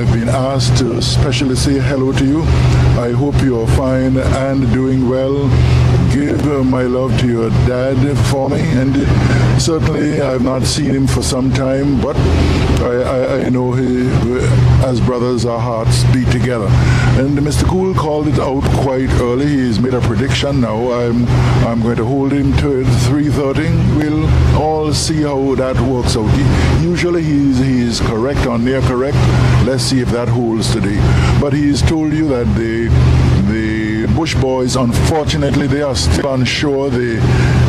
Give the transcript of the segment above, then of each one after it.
I've been asked to specially say hello to you. I hope you're fine and doing well. Give my love to your dad for me, and certainly I've not seen him for some time, but I know as brothers our hearts beat together. And Mr. Cool called it out quite early. He's made a prediction now. I'm going to hold him to it. 3:30. We'll all see how that works out. Usually he's correct or near correct. Let's see if that holds today. But he's told you that the Bush boys, unfortunately, they are still unsure. They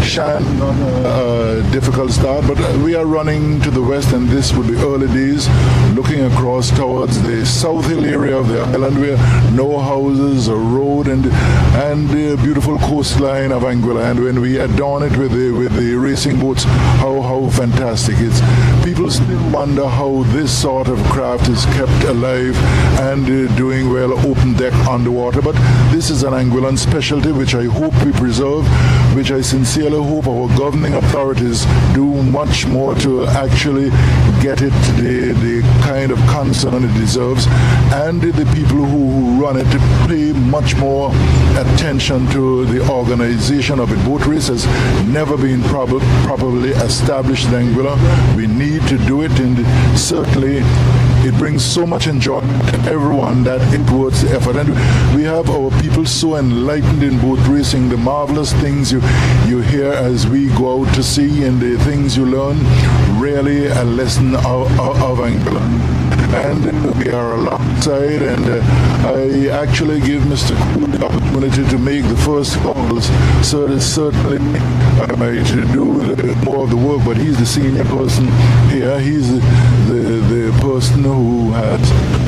shan't on a difficult start, but we are running to the west, and this would be early days, looking across towards the South Hill area of the island, where no houses, a road, and the beautiful coastline of Anguilla. And when we adorn it with the racing boats, how fantastic! It's people still wonder how this sort of craft is kept alive and doing well open deck underwater. But this is an Anguillan specialty, which I hope we preserve, which I sincerely hope our governing authorities do much more to actually get it the kind of concern it deserves, and the people who run it to pay much more attention to the organization of it. Boat race has never been properly established in Anguilla. We need to do it, and certainly it brings so much enjoyment to everyone that it worth the effort. And we have our people so enlightened in boat racing, the marvelous things you hear as we go out to sea, and the things you learn, really a lesson of Anguilla. And we are alongside, and I actually give Mr. Cool the opportunity to make the first calls. So certainly I might do more of the work, but he's the senior person here. He's the person who has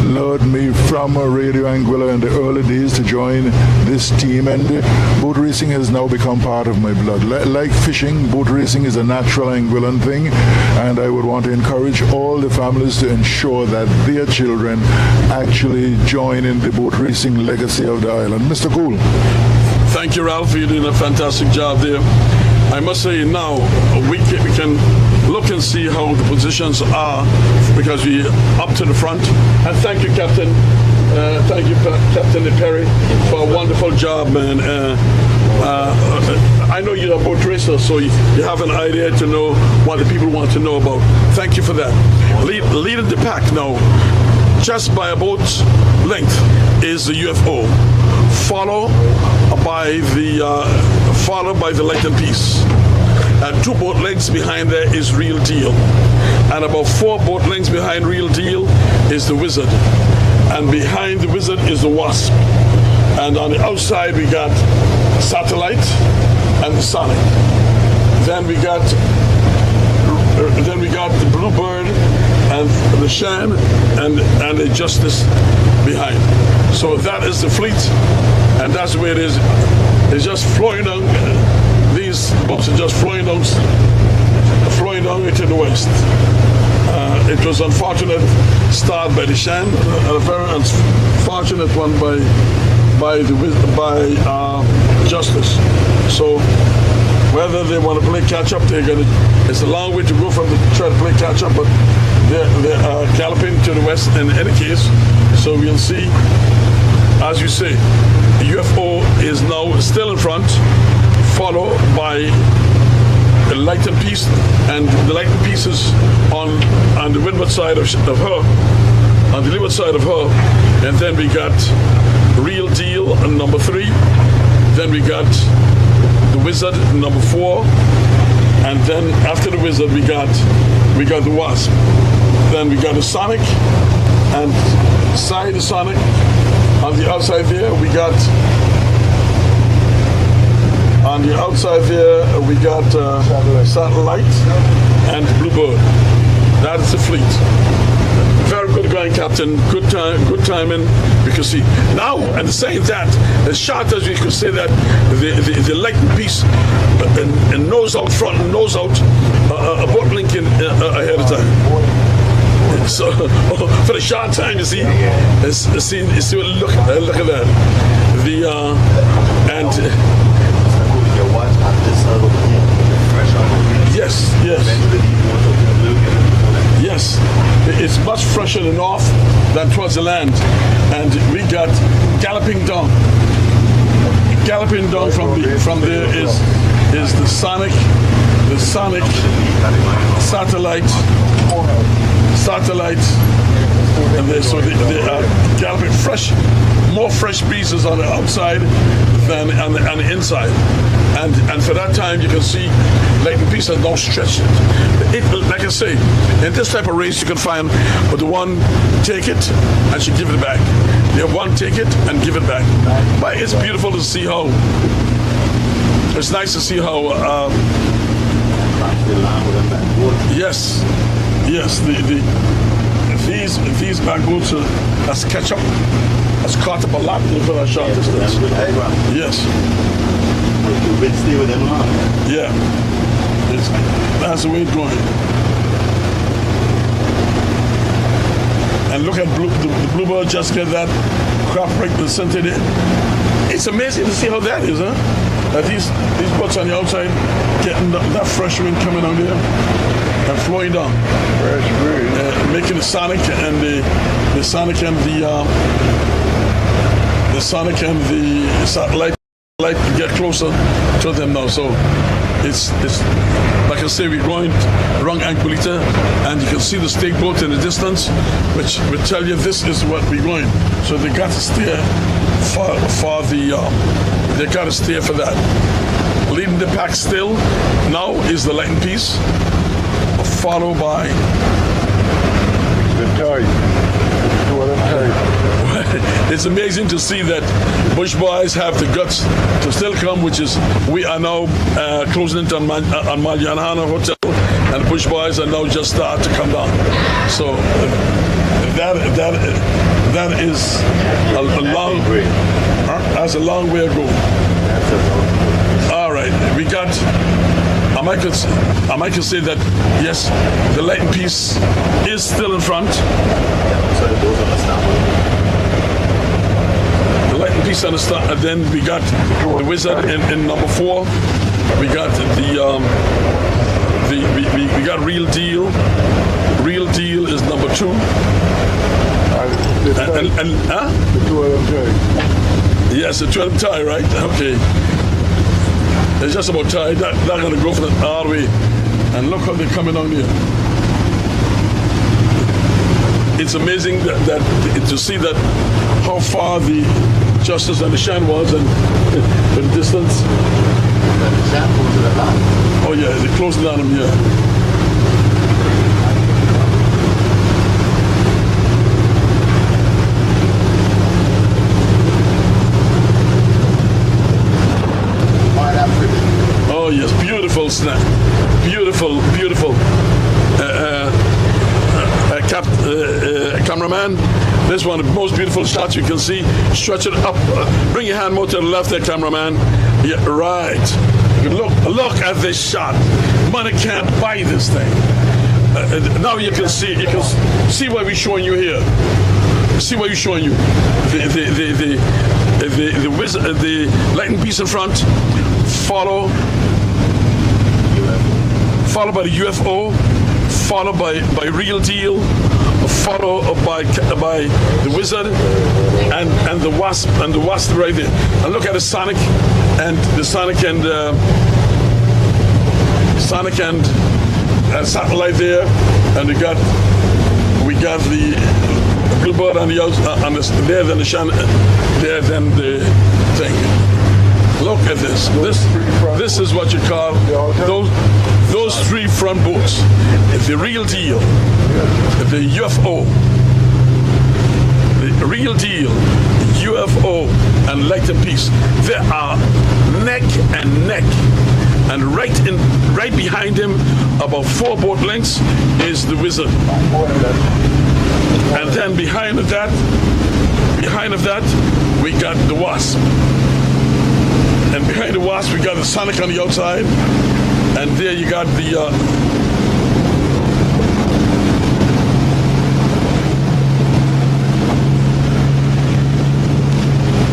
lured me from Radio Anguilla in the early days to join this team, and boat racing has now become part of my blood. Like fishing, boat racing is a natural Anguillan thing, and I would want to encourage all the families to ensure that their children actually join in the boat racing legacy of the island. Mr. Cool. Thank you, Ralph. You're doing a fantastic job there. I must say now we can look and see how the positions are, because we're up to the front. And thank you, Captain. Thank you, Captain Perry, for a wonderful job, man. I know you're a boat racer, so you have an idea to know what the people want to know about. Thank you for that. Leading the pack now, just by a boat's length, is the UFO, followed by the Light and Peace. And 2 boat lengths behind there is Real Deal. And about 4 boat lengths behind Real Deal is the Wizard. And behind the Wizard is the Wasp. And on the outside we got Satellite and the Sonic. Then we got the Bluebird and the Shan and the Justice behind. So that is the fleet, and that's the way it is. It's just flowing down. These boats are just flowing down into the west. It was an unfortunate start by the Shan, and a very unfortunate one by Justice. So whether they want to play catch up, it's a long way to go from to try to play catch up, but they're galloping to the west in any case. So we'll see. As you say, UFO is now still in front, followed by the Light and Peace, and the Light and Peace is on the windward side of her, on the leeward side of her, and then we got Real Deal on number 3, then we got the Wizard number 4, and then after the Wizard we got the Wasp, then we got the Sonic, and beside the Sonic, on the outside there we got Satellite and Bluebird. That is the fleet. Very good going, Captain. Good timing. Because see now, and saying that, as short as we could say that the Light and Peace and nose out front and nose out a boat linking ahead of time. So for the short time, you see, look at that. Yes. Yes, it's much fresher in the north than towards the land. And we got galloping down. Galloping down from there is the sonic satellite, and so they are galloping more fresh pieces on the outside than on the inside. And for that time, you can see lightning piece has now stretched it. Like I say, in this type of race, you can find but the one take it and she give it back. The one take it and give it back. But it's beautiful to see how. It's nice to see how. Yes. These backboots has caught up a lot for a short distance. Yes. Yeah. That's the way it's going. And look at the bluebird just get that crop right in the center there. It's amazing to see how that is, huh? That these birds on the outside getting that fresh wind coming out there and flowing down. Fresh breeze. Making the sonic and the satellite get closer to them now. So it's like I say, we're going around Anquilita, and you can see the stake boat in the distance, which will tell you this is what we're going. So they got to steer for they got to steer for that. Leading the pack still now is the lightning piece, followed by the tide. It's amazing to see that Bush Boys have the guts to still come, which is we are now closing in on Mariana Hotel, and the Bush Boys are now just start to come down. So that is that's a long way to go. All right, we got. I might could say that yes, the lightning piece is still in front. The lightning piece on the start, and then we got the wizard in number 4. We got we got real deal. Real deal is number 2. The 12 tie. Yes, the 12 tie, right? Okay. It's just about tied. They're going to go for the all the way. And look how they're coming down here. It's amazing that to see that how far the Justice and the Shan was and the distance. Oh yeah, they're closing on them here. Oh yes, beautiful snap, beautiful. Cameraman, this is one of the most beautiful shots you can see. Stretch it up. Bring your hand more to the left there, cameraman. Yeah, right. Look at this shot. Money can't buy this thing. Now you can see. You can see what we're showing you here. See what we're showing you. The lightning piece in front. Followed by the UFO, followed by Real Deal, followed by the Wizard and the Wasp right there. And look at the Sonic and satellite there, and we got the bluebird on the outside, there, then the Shan, there, then the thing. Look at this. This is what you call those 3 front boats. The Real Deal, the UFO, the Real Deal, UFO, and Lightning Piece. They are neck and neck. And right behind him, about 4 boat lengths, is the Wizard. And then behind of that, we got the Wasp. And behind the Wasp, we got the Sonic on the outside. And there you got the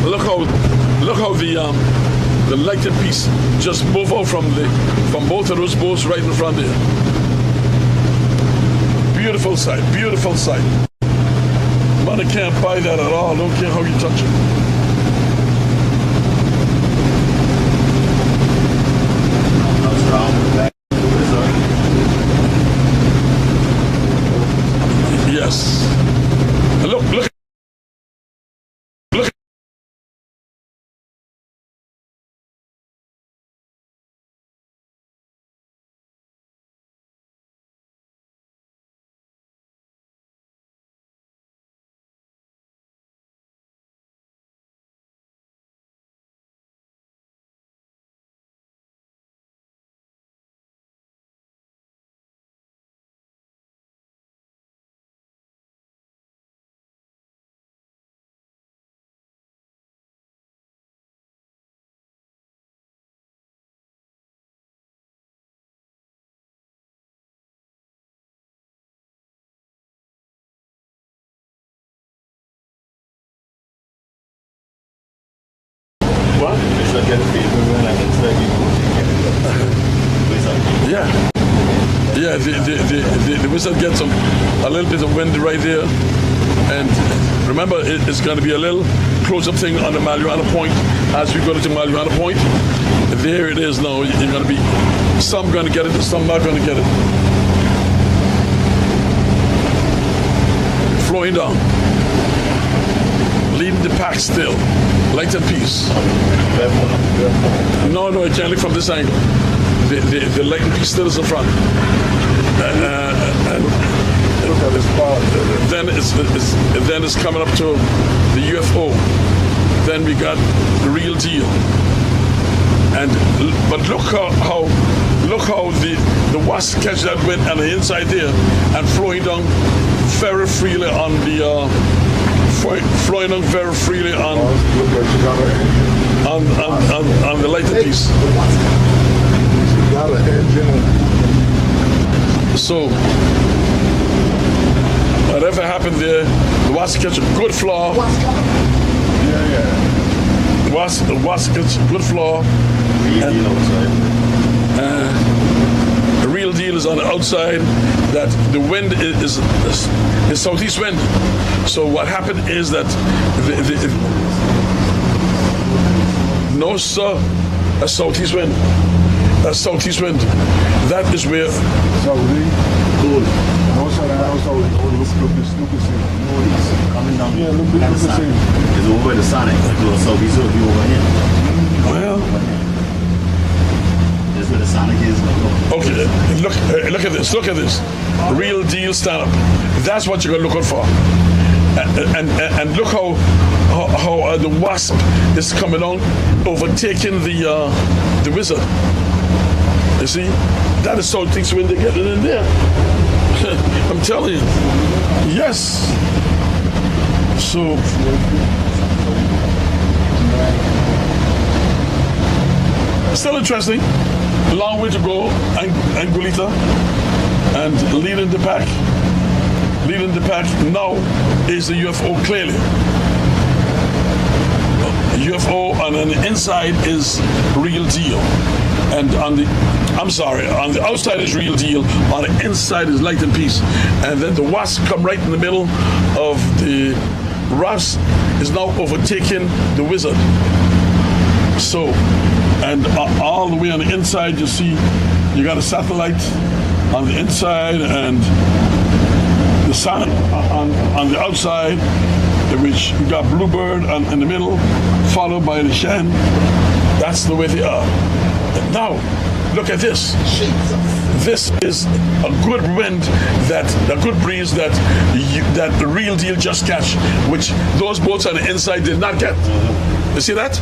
look how the lighted piece just move out from both of those boats right in front there. Beautiful sight, beautiful sight. Money can't buy that at all. Don't care how you touch it. Yes. Look, look. Look. What? Yeah. Yeah, the wizard gets a little bit of wind right there. And remember, it's going to be a little close-up thing on the Marijuana Point as we go to Marijuana Point. There it is now. You're going to be, some going to get it, some not going to get it. Flowing down. Leading the pack still. Light and peace. No, I can't look from this angle. The light and peace still is in front. And then it's coming up to the UFO. Then we got the real deal. But look how the wasp catch that wind on the inside there and flowing down very freely on the flowing down very freely on the lighted piece. So whatever happened there, the wasp catch a good flaw. The wasp catch a good flaw. The real deal is on the outside, that the wind is southeast wind. So what happened is that no sir, a southeast wind. A southeast wind. That is where Saudi. cool. No, sir, look the same. No, he's coming down. Yeah, look the same. It's over the Sonic. So he's over here. Well, That's where the Sonic is. okay, look at this. Look at this. Real deal stand up. That's what you're looking for. And look how the wasp is coming on, overtaking the wizard. You see, that is southeast wind. They get it in there. I'm telling you. Yes. So. Still interesting. A long way to go, Angulita, and leading the pack. Leading the pack now is the UFO clearly. UFO, and on the inside is real deal. And on the outside is real deal, on the inside is light and peace. And then the wasp come right in the middle of the wasp is now overtaking the wizard. So, and all the way on the inside, you see, you got a satellite on the inside and the sun on the outside, which you got Bluebird in the middle, followed by the Shen. That's the way they are. Now, look at this. This is a good wind, a good breeze that the real deal just catch, which those boats on the inside did not get. You see that?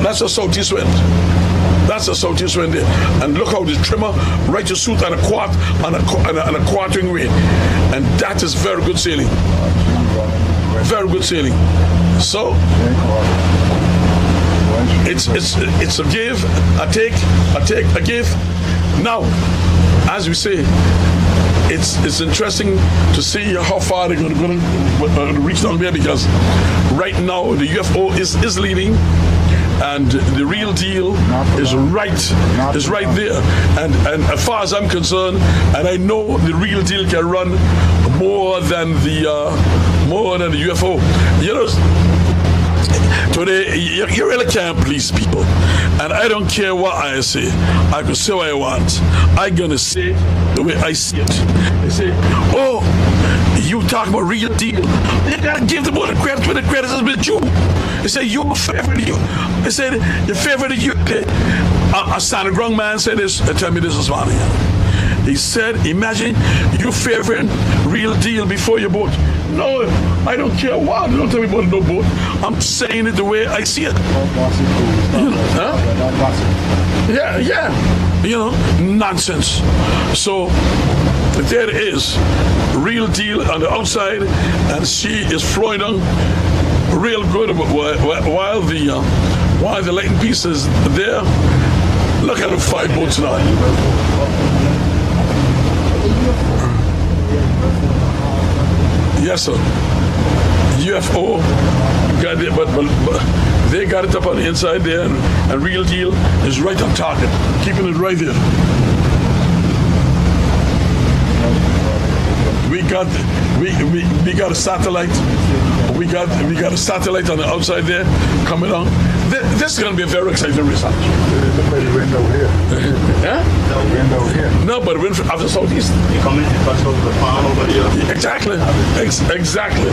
That's a southeast wind. That's a southeast wind there. And look how the trimmer right to suit on a quartering way. And that is very good sailing. Very good sailing. So it's a give, a take, a give. Now, as we say, it's interesting to see how far they're going to reach down there, because right now the UFO is leading, and the real deal is right there. And as far as I'm concerned, and I know the real deal can run more than the UFO. You know, today you really can't please people, and I don't care what I say. I can say what I want. I'm gonna say the way I see it. They say, "Oh, you talk about real deal. You gotta give the boy the credit when the credit has been due." They say your favorite. They said your favorite. A standing grown man said this. Tell me this is funny. He said, "Imagine you favoring real deal before your boat." No, I don't care what. Don't tell me about no boat. I'm saying it the way I see it. Huh? Yeah. You know, nonsense. So there it is, real deal on the outside, and she is flowing on real good while the lighting piece is there. Look at the 5 boats now. Yes, sir. UFO got it, but they got it up on the inside there, and real deal is right on target, keeping it right there. We got a satellite. We got a satellite on the outside there coming on. This is going to be a very exciting research. The wind over here. Yeah? The wind over here. No, but the wind from the southeast. You come in and touch over the pond over here. Exactly. Exactly.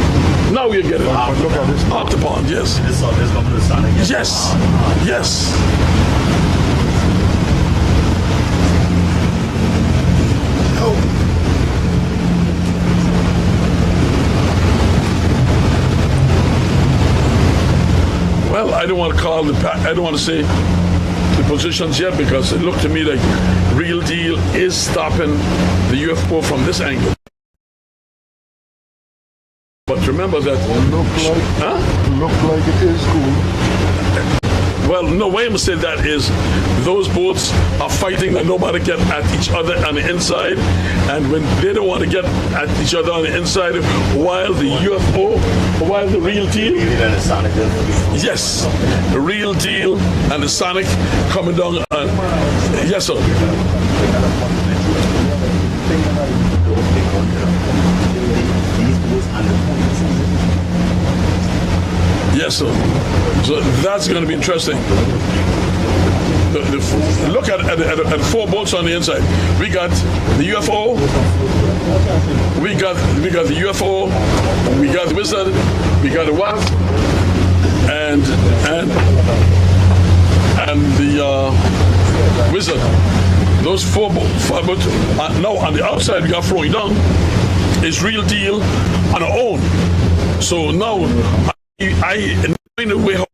Now we get it. Look at this. Off the pond, yes. This going to the sun again. Yes. Yes. Well, I don't want to say the positions yet, because it looked to me like real deal is stopping the UFO from this angle. But remember that. Look like it is cool. Well, no, way to say that is those boats are fighting that nobody get at each other on the inside, and when they don't want to get at each other on the inside, while the UFO, while the real deal, yes, the real deal and the Sonic coming down, yes, sir. Yes, sir. So that's going to be interesting. Look at 4 boats on the inside. We got the UFO. We got the UFO. We got the Wizard. We got the WAF. And the Wizard. Those 4 boats. Now on the outside we got flowing down. It's real deal on our own. So now I in a way how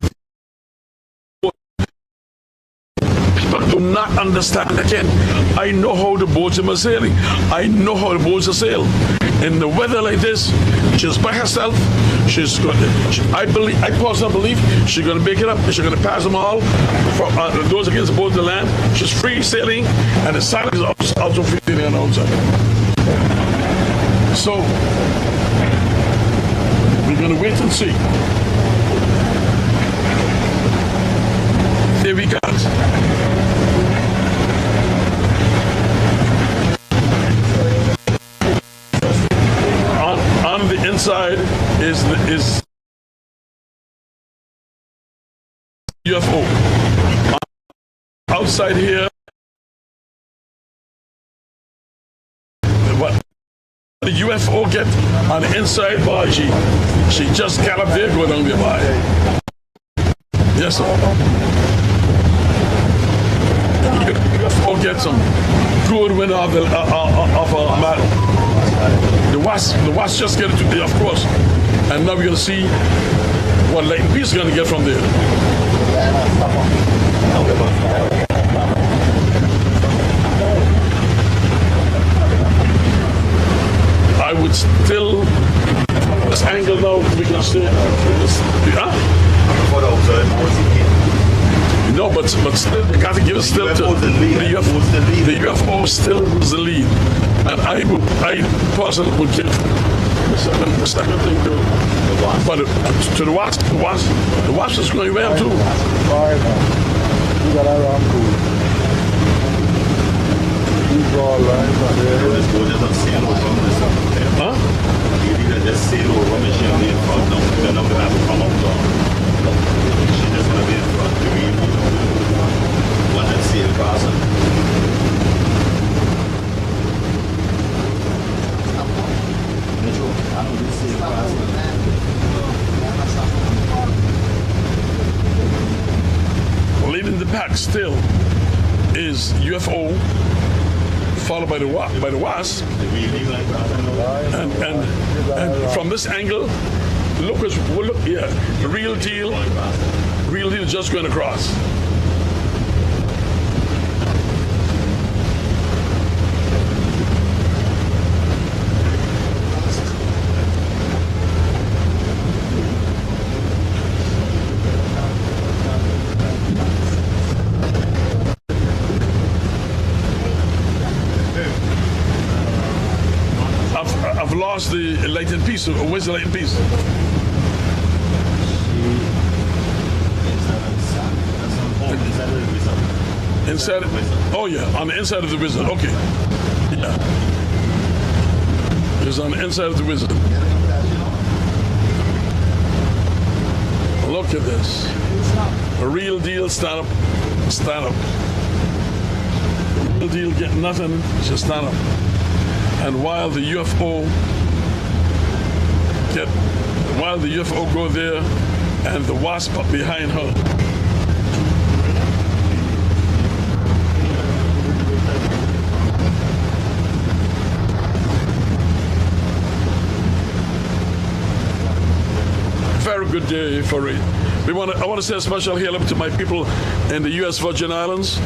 people do not understand. Again, I know how the boats are sailing. I know how the boats are sail. In the weather like this, she's by herself. She's going. I personally believe she's going to make it up. She's going to pass them all. For those against the boat to land. She's free sailing, and the Sonic is also free sailing on the outside. So we're going to wait and see. There we go. On the inside is UFO. Outside here, what the UFO get on the inside bar? She just got up there, go down there by. Yes, sir. UFO get some good wind of the wasp just get it, of course. And now we're going to see what Light and Peace is going to get from there. I would still, this angle now, we can still, no, but still, you got to give it still to the UFO still is the lead. And I personally would give the second thing to. But to the wasp, the wasp is going well too. Fine. We got our arm cool. We draw a line from there. This boat doesn't sail over on this up there. Huh? You either just sail over me, she'll be in front. No, they're not gonna have to come up down. She's just gonna be in front. The real one that sail past her. Mitchell, I know this sail past her. Leading the pack still is UFO, followed by the wasp. The real thing like that, I know. And from this angle, look, yeah, the real deal just going across. I've lost the lighting piece. Where's the lighting piece? Inside. Oh yeah, on the inside of the wizard. Okay. Yeah. It's on the inside of the wizard. Look at this. A real deal. Stand up. Stand up. Real deal. Get nothing. Just stand up. And while the UFO go there, and the wasp up behind her. Very good day for it. I want to say a special hello to my people in the U.S. Virgin Islands,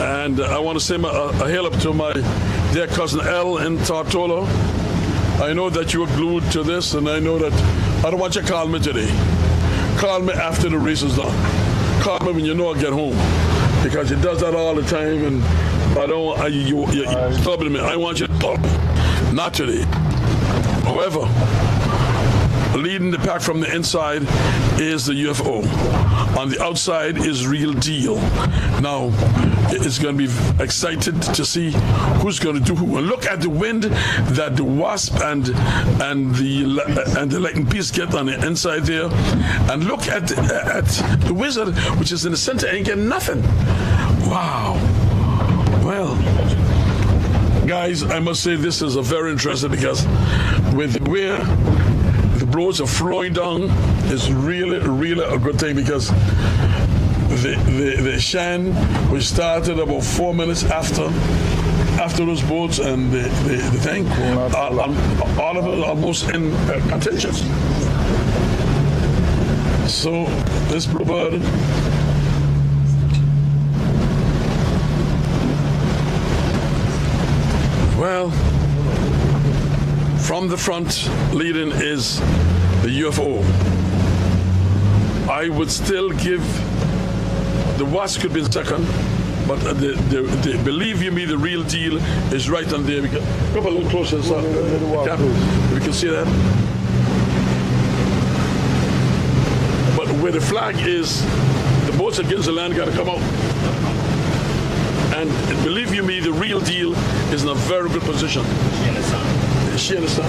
and I want to say a hello to my dear cousin Elle in Tortola. I know that you are glued to this, and I know that I don't want you to call me today. Call me after the race is done. Call me when you know I get home, because he does that all the time, and I don't. You're troubling me. I want you to talk. Not today. However, leading the pack from the inside is the UFO. On the outside is real deal. Now, it's going to be excited to see who's going to do who. And look at the wind that the wasp and the lightning piece get on the inside there. And look at the wizard, which is in the center, ain't getting nothing. Wow. Well, guys, I must say this is a very interesting, because with where the blows are flowing down is really a good thing, because the Shan, which started about 4 minutes after those boats, and the thing, all of it almost in contention. So this bluebird, well, from the front leading is the UFO. I would still give the wasp could be in second, but the believe you me, the real deal is right on there. Come a little closer, so we can see that. But where the flag is, the boats against the land got to come out. And believe you me, the real deal is in a very good position. She understand?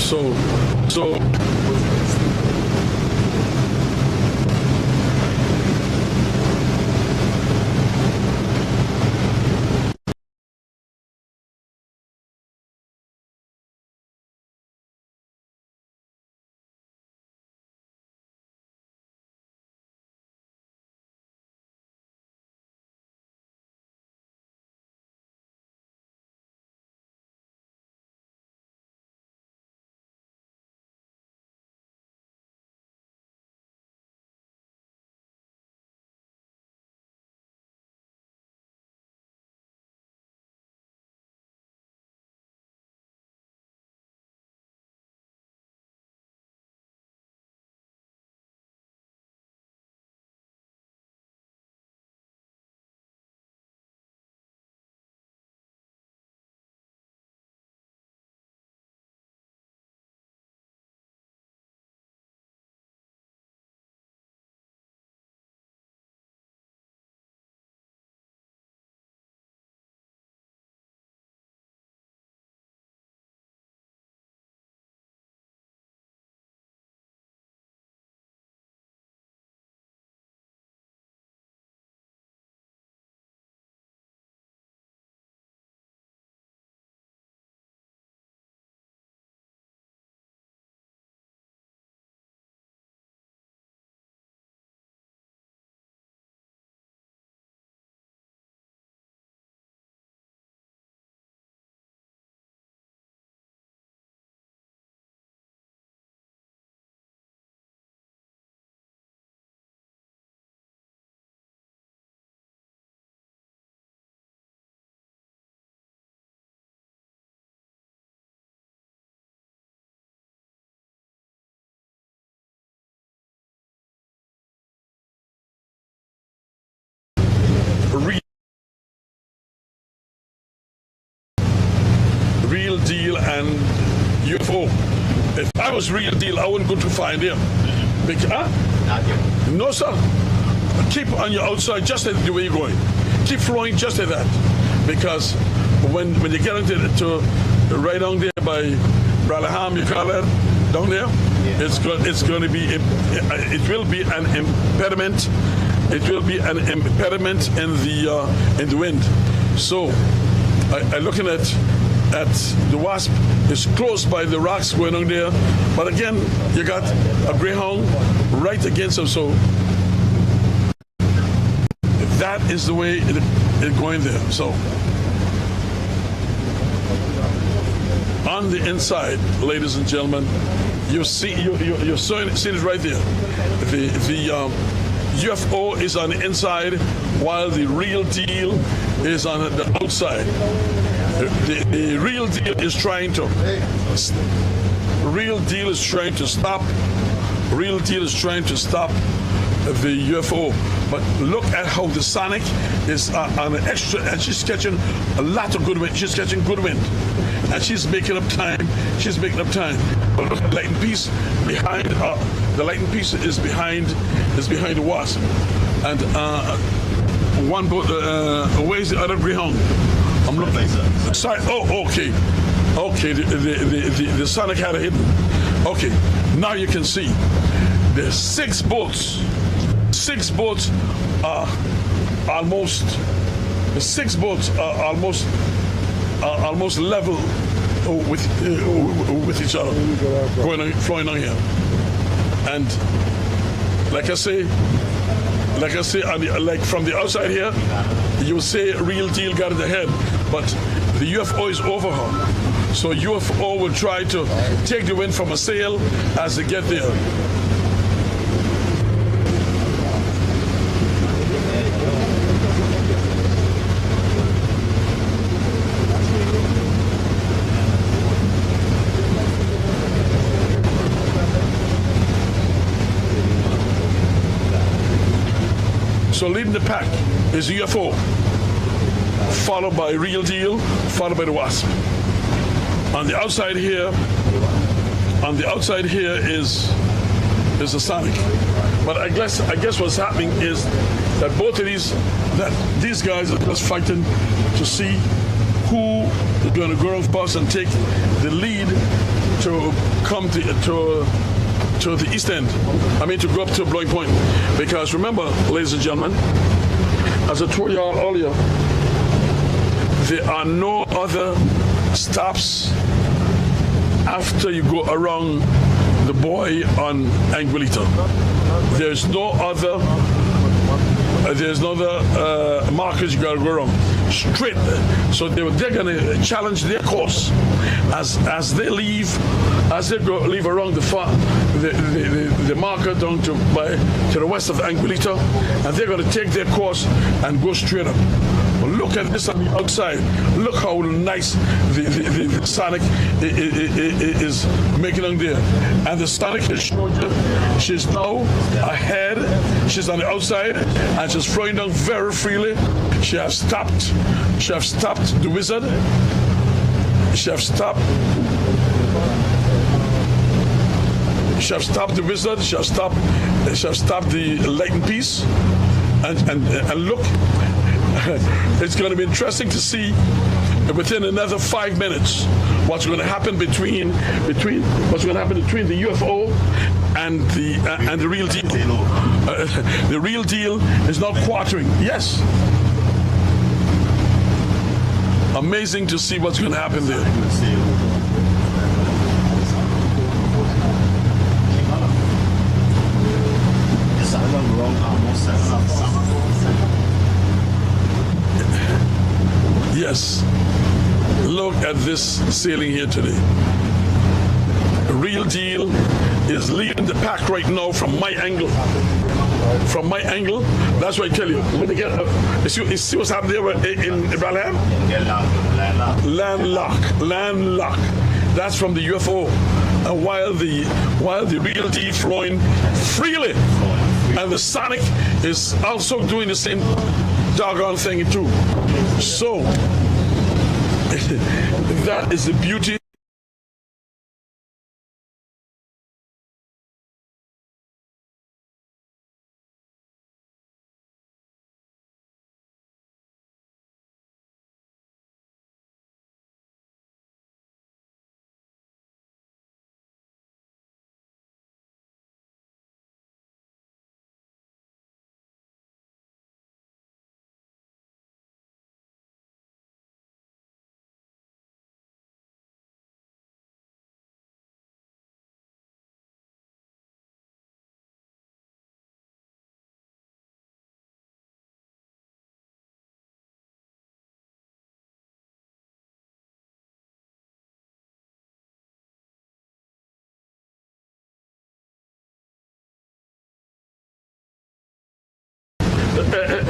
So Real Deal and UFO. If I was Real Deal, I wouldn't go too far in there. Not yet. No, sir. Keep on your outside, just like the way you're going. Keep flowing just like that. Because when you get into right down there by Bralaham, you call it down there, it's going to be, it will be an impediment. It will be an impediment in the wind. So, I looking at the Wasp. It's close by the rocks going on there, but again, you got a Greyhound right against him. So that is the way it's going there. So on the inside, ladies and gentlemen, you see you're seeing it right there. The UFO is on the inside, while the Real Deal is on the outside. The Real Deal is trying to. Real Deal is trying to stop. Real Deal is trying to stop the UFO. But look at how the Sonic is on an extra, and she's catching a lot of good wind. She's catching good wind, and she's making up time. She's making up time. But look, the lightning piece behind. The lightning piece is behind the Wasp, and one boat. Where's the other Greyhound? I'm looking. Sorry. Oh, okay. Okay. The Sonic had a hidden. Okay. Now you can see there's 6 boats. 6 boats are almost. The 6 boats are almost level with each other, flying on here. And like I say, like from the outside here, you say Real Deal got it ahead, but the UFO is over her. So UFO will try to take the wind from a sail as they get there. So leading the pack is UFO, followed by Real Deal, followed by the Wasp. On the outside here is the Sonic. But I guess what's happening is that both of these guys are just fighting to see who is going to go first and take the lead to come to the east end. I mean, to go up to Blowing Point. Because remember, ladies and gentlemen, as I told you all earlier, there are no other stops after you go around the buoy on Anguilita. There's no other markers you gotta go around. Straight. So they're gonna challenge their course as they leave around the marker down to the west of Anguilita, and they're gonna take their course and go straight up. But look at this on the outside. Look how nice the Sonic is making on there. And the Sonic has showed you she's now ahead. She's on the outside and she's flying down very freely. She has stopped the Wizard. She has stopped the Wizard. She has stopped the lightning piece. And look, it's going to be interesting to see within another 5 minutes what's going to happen between the UFO and the Real Deal. The Real Deal is not quartering. Yes. Amazing to see what's going to happen there. Yes. Look at this sailing here today. Real Deal is leading the pack right now from my angle. From my angle, that's what I tell you. When they get you see what's happening there in Bralham? Landlock. That's from the UFO. And while the Real Deal flowing freely, and the Sonic is also doing the same doggone thing too. So That is the beauty.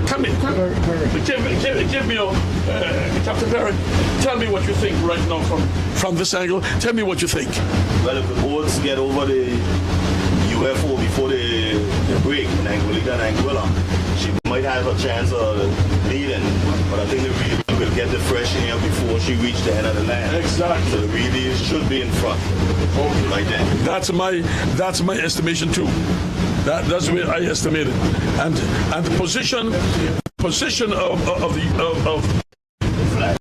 Tell me, give me your, Captain Perry, tell me what you think right now from this angle. Tell me what you think. Well, if the boats get over the UFO before the break in Anguilla, she might have a chance of leading, but I think the really will get the fresh air before she reaches the end of the land. Exactly. So the really should be in front. Okay. Right there. That's my estimation too. That's where I estimate it. And the position of the Flag.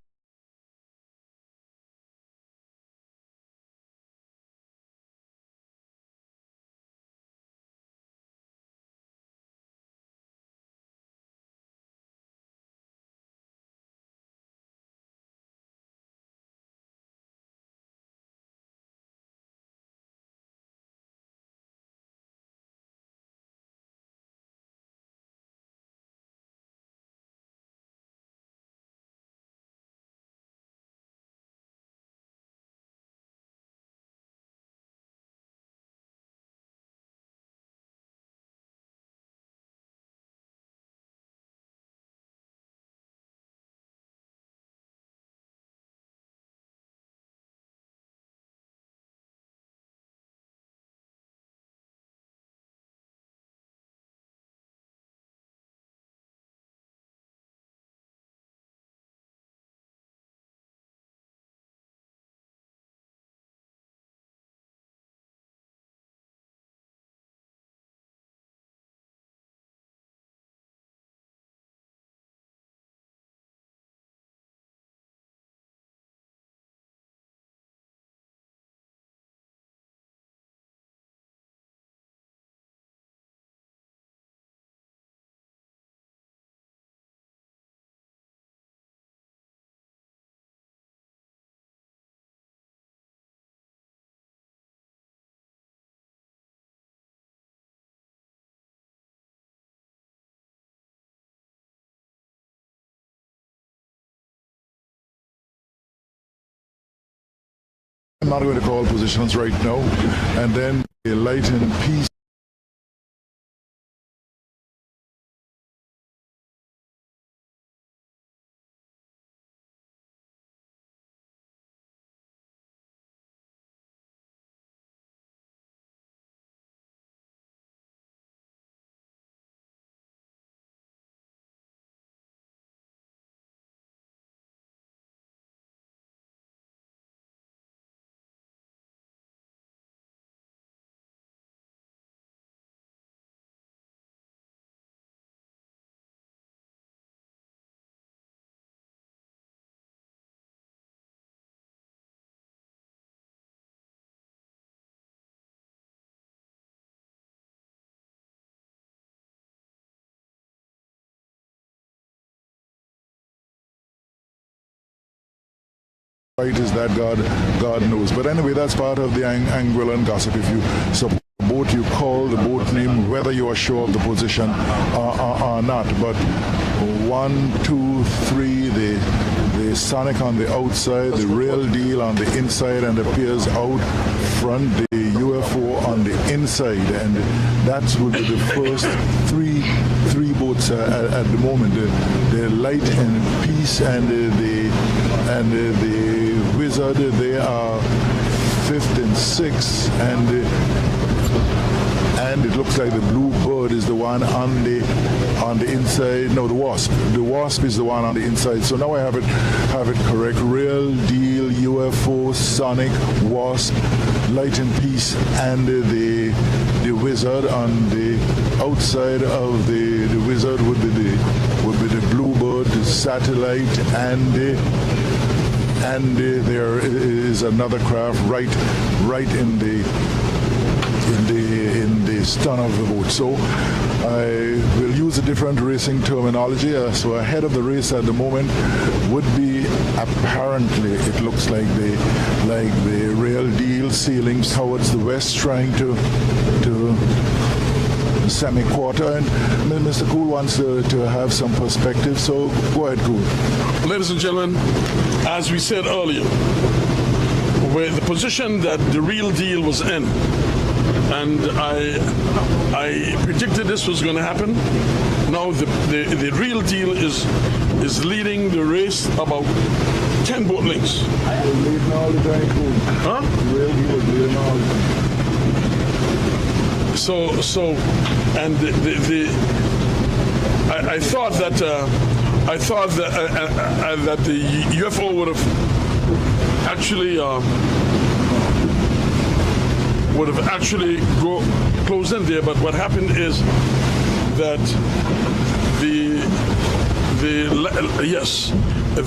I'm not going to call positions right now. And then a light and peace. Right is that God knows. But anyway, that's part of the Anguillan gossip. If you support the boat, you call the boat name, whether you are sure of the position or not. But 1, 2, 3, the Sonic on the outside, the real deal on the inside, and appears out front, the UFO on the inside, and that will be the first three boats at the moment. The Light and Peace and the Wizard, they are 5th and 6th, and end, it looks like the blue bird is the one on the inside. No, the wasp. The wasp is the one on the inside. So now I have it correct. Real deal, UFO, Sonic, wasp, light and peace, and the wizard on the outside of the wizard would be the bluebird, the satellite, and there is another craft right in the stern of the boat. So I will use a different racing terminology. So ahead of the race at the moment would be, apparently it looks like the real deal sailing towards the west, trying to semi-quarter, and Mr. Cool wants to have some perspective, so go ahead, Cool. Ladies and gentlemen, as we said earlier, where the position that the real deal was in, and I predicted this was going to happen. Now the real deal is leading the race about 10 boat lengths. Leading all the time, Cool. Huh? The real deal is leading all the time. So, and I thought that that the UFO would have actually go close in there, but what happened is that the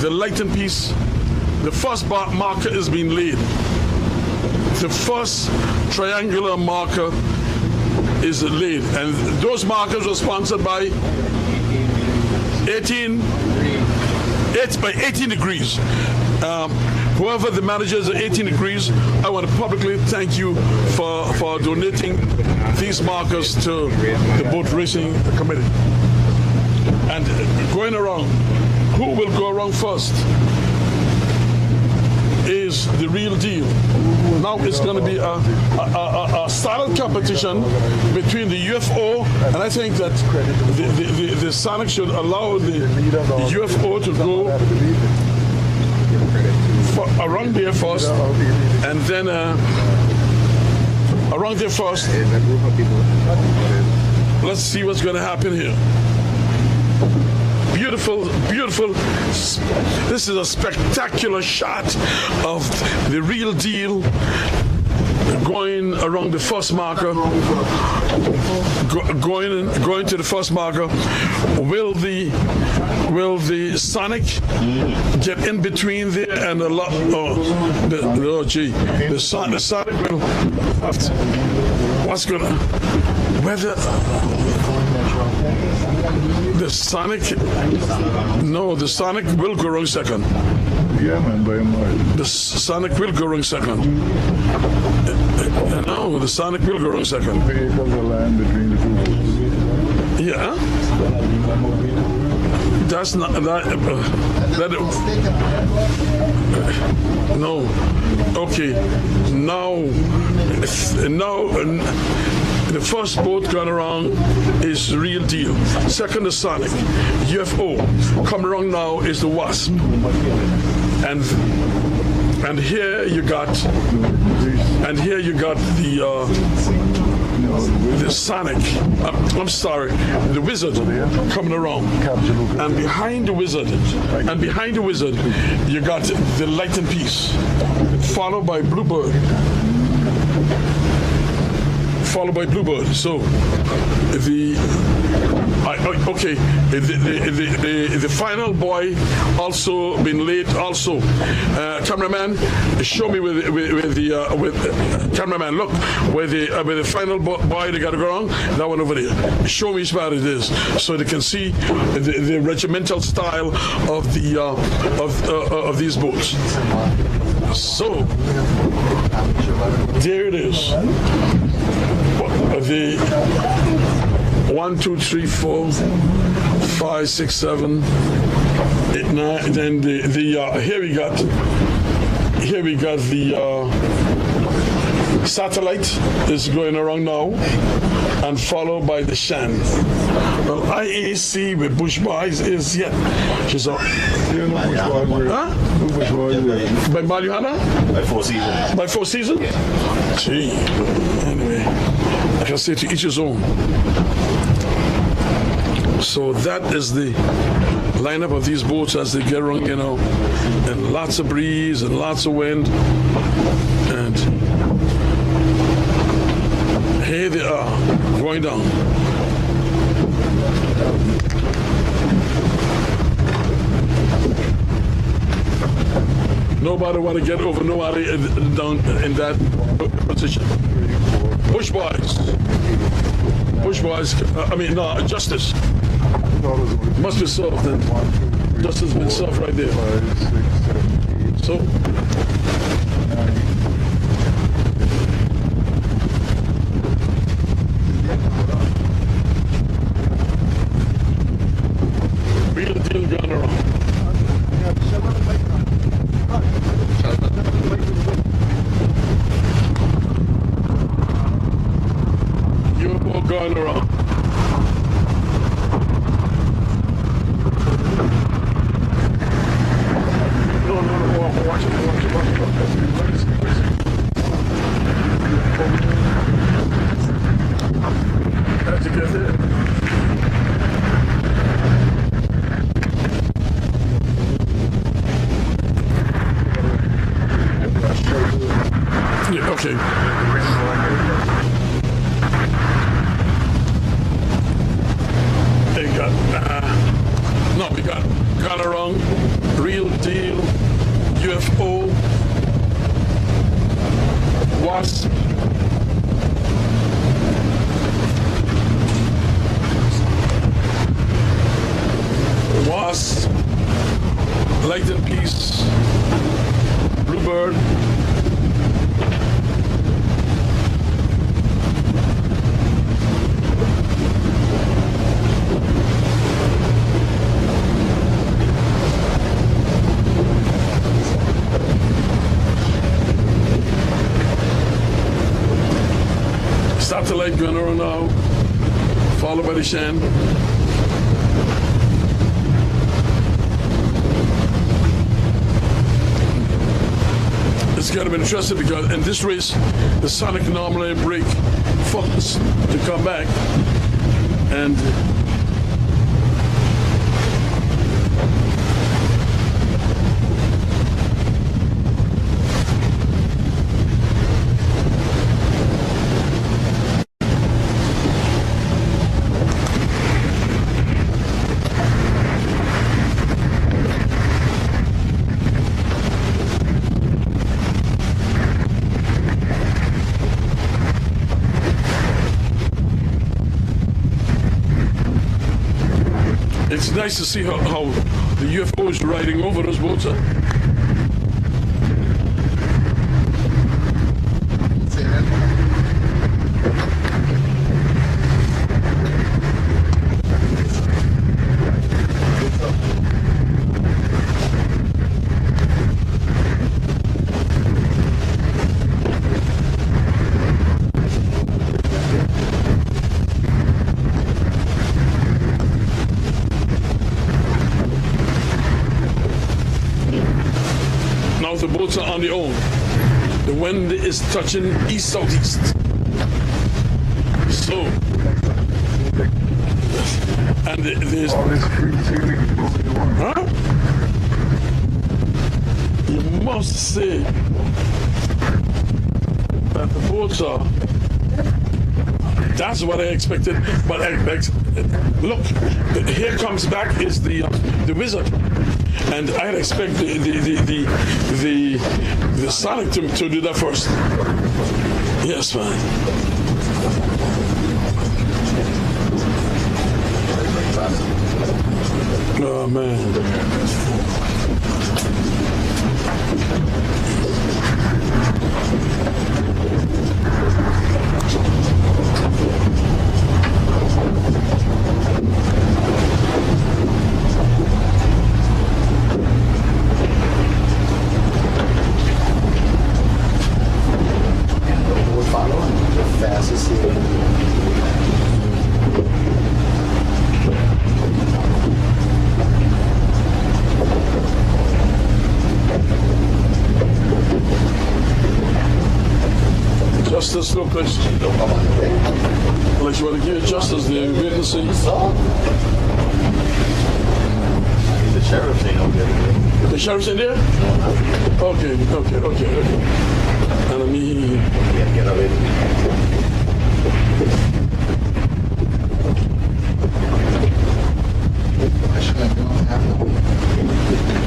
light and peace, the first marker is being laid. The first triangular marker is laid, and those markers were sponsored by 18 degrees. Whoever the managers at 18 degrees, I want to publicly thank you for donating these markers to the boat racing committee. And going around, who will go around first is the real deal. Now it's going to be a silent competition between the UFO, and I think that the Sonic should allow the UFO to go around there first, and then around there first. Let's see what's going to happen here. Beautiful, beautiful. This is a spectacular shot of the real deal going around the first marker, going to the first marker. Will the Sonic get in between there and the Sonic will have to, what's gonna, whether the Sonic will go wrong second. Yeah, man, by a mile. The Sonic will go wrong second. No, the Sonic will go wrong second. Because of the land between the two boats. Yeah. That's not that. No. Okay. Now, the first boat going around is real deal. Second is Sonic. UFO. Coming around now is the Wasp. And here you got the Sonic. I'm sorry, the Wizard coming around. And behind the Wizard, you got the Light and Peace, followed by Bluebird. So the final buoy also been laid. Also, cameraman, show me with cameraman. Look where the final buoy they got to go on. That one over there. Show me where it is, so they can see the regimental style of the of these boats. So there it is. The 1, 2, 3, 4, 5, 6, 7, 8, 9. Then here we got the satellite is going around now, and followed by the Shan. Well, IAC with Bush Boys is yet. She's up. Huh? Which one? By Marijuana? By Four Seasons. By Four Seasons? Gee. Anyway, I can say to each his own. So that is the lineup of these boats as they get around, and lots of breeze and lots of wind. And here they are, going down. Nobody want to get over nobody down in that position. Bush boys. No, justice. Must be served then. Justice has been served right there. 5, 6, 7, 8. So, real deal gone around. You're all going around. No, watch it. How'd you get there? Yeah, okay. They got, we got Galarong, Real Deal, UFO, Wasp, Light and Peace, Bluebird, start the light gunner now, followed by the Shan. It's got to be interesting because in this race, the Sonic normally break first to come back, and it's nice to see how the UFO is riding over those boats. Now the boats are on their own. The wind is touching east-southeast. So, and there's... Huh? You must say that the boats are... That's what I expected, but look, here comes back is the Wizard. And I'd expect the Sonic to do that first. Yes, man. Oh, man. justice look like? Like you want to give it justice there, wait and see. The sheriff's ain't over there. The sheriff's in there? Okay. And I mean, Can't get away.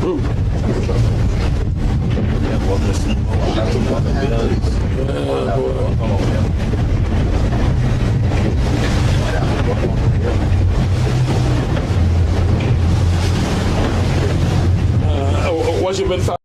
ooh, was you been found?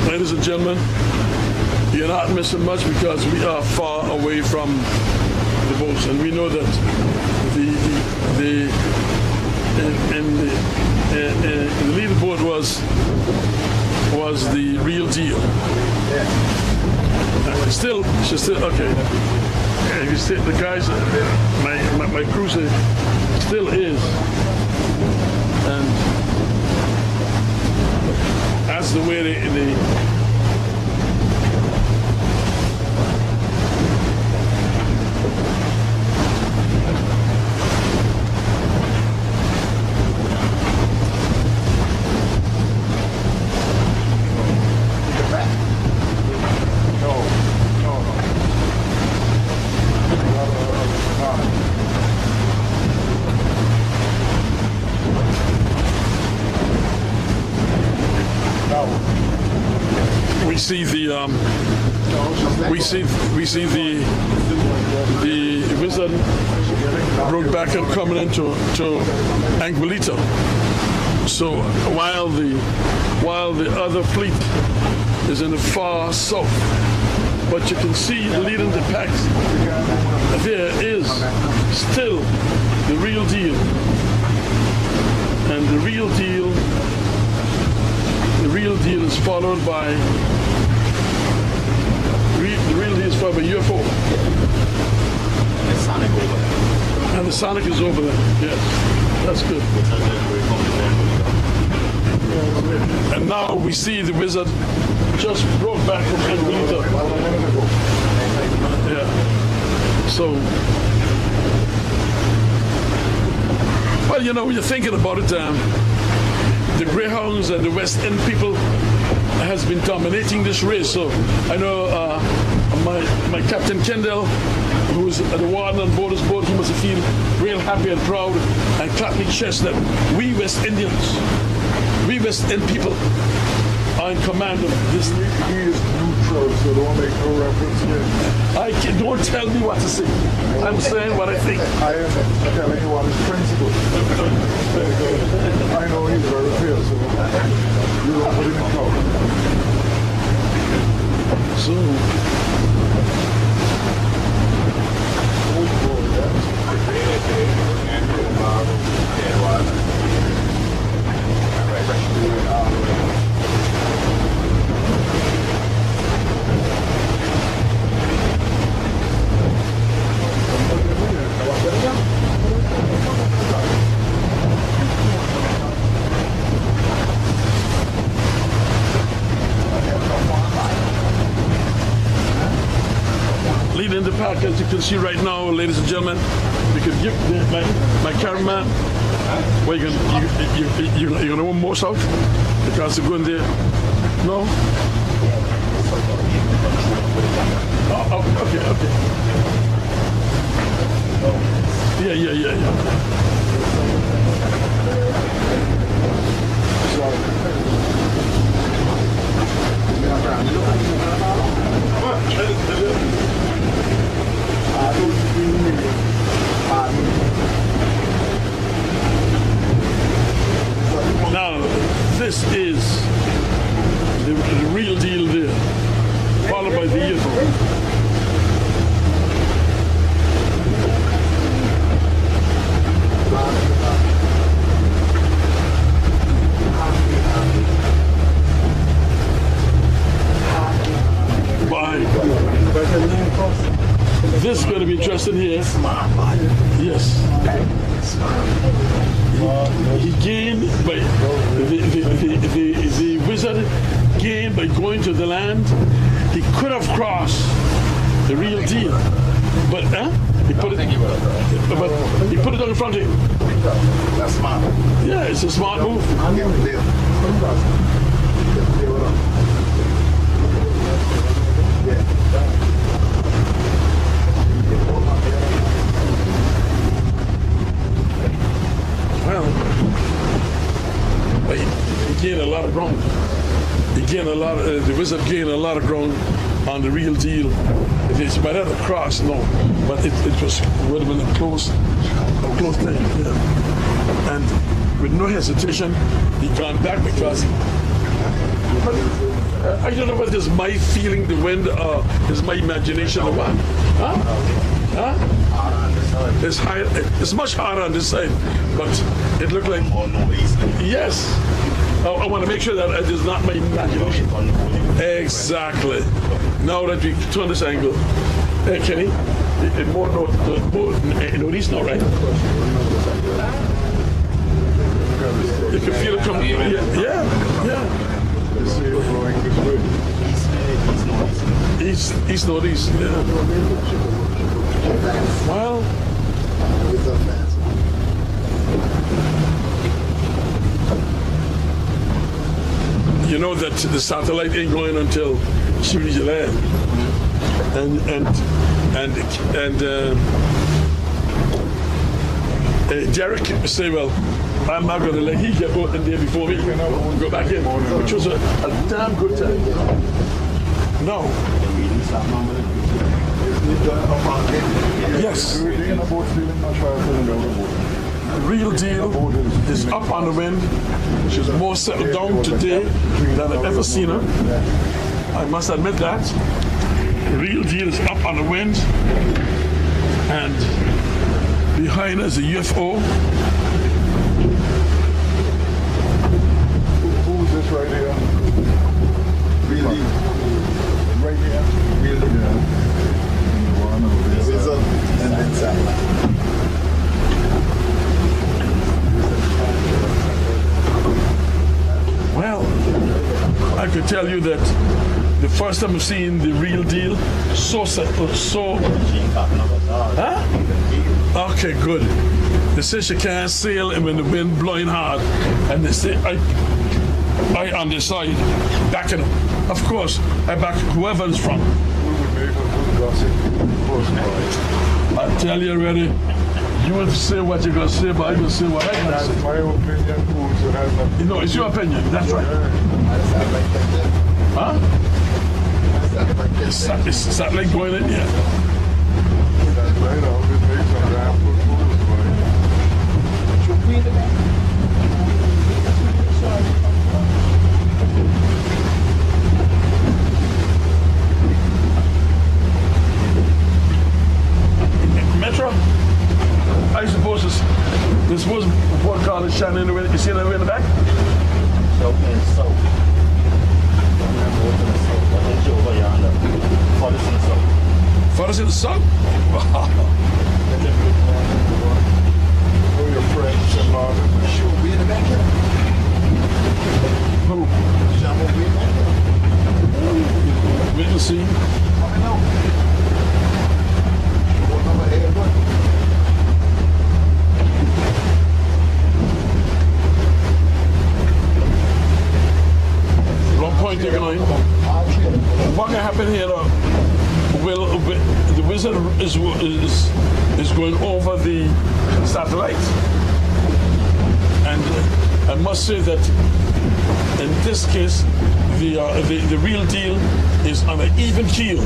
Ladies and gentlemen, you're not missing much because we are far away from the boats, and we know that the leaderboard was the real deal. She's still okay. If you see the guys, my cruiser still is, and that's the way they see the wizard broke back and coming into Anguilita. So while the other fleet is in the far south, but you can see leading the pack, there is still the real deal, and the real deal is followed by UFO. And the Sonic is over there. Yes, that's good. And now we see the wizard just broke back from Anguilita. Yeah. So, well, you know, when you're thinking about it, the Greyhounds and the West End people has been dominating this race. So I know my Captain Kendall, who's the warden on board his boat, he must feel real happy and proud and clapping his chest that we West Indians, we West End people are in command of this. He is neutral, so don't make no reference here. Don't tell me what to say. I'm saying what I think. I am telling you what is principle. I know he's very fair, so you don't put him in trouble. So, leading the pack, as you can see right now, ladies and gentlemen, we could give my cameraman. Well, you're gonna want more south because they're going there. No. Oh, okay. Yeah. Now, this is the real deal there, followed by the UFO. This is going to be interesting here. Yes. He gained by the wizard gained by going to the land. He could have crossed the real deal, but he put it on in front of him. That's smart. Yeah, it's a smart move. Well, he gained a lot of ground. The wizard gained a lot of ground on the real deal. It might have crossed, no, but it would have been a close thing. Yeah. And with no hesitation, he gone back because. I don't know whether it's my feeling the wind or is my imagination or what. Huh? It's high. It's much harder on this side, but it looked like. Yes. I want to make sure that it is not my imagination. Exactly. Now that we turn this angle, Kenny, more northeast now, right? You can feel it coming. Yeah. East northeast. Yeah. Well. You know that the satellite ain't going until she reaches land, and Derek say, well, I'm not going to let he get out in there before me. Go back in, which was a damn good time. No. Yes. Real deal is up on the wind. She's more settled down today than I've ever seen her. I must admit that. Real deal is up on the wind. And behind us a UFO. Who's this right here? Real deal. Right here? Real deal. Yeah. One over there. Wizard and then satellite. Well, I could tell you that the first time I've seen the real deal, so settled, so... Huh? Okay, good. They say she can't sail and when the wind blowing hard, and they say, I on the side, backing them. Of course, I back whoever is from. I tell you already, you will say what you're going to say, but I'm going to say what I'm going to say. That's my opinion, so has nothing. You know, it's your opinion, that's right. Huh? It's satellite going in here. That's right, I'll just make some damn good moves, Metro? I suppose this was what car is shining in the wind. You see that way in the back? Farthest in the south? Oh, your friends and Martin. Sure, we in the back here. Who? Jamo, we in the back here. Wait and see. Coming out. What number here, what? Wrong point you're going. What can happen here? The wizard is going over the satellite, and I must say that in this case, the real deal is on an even keel.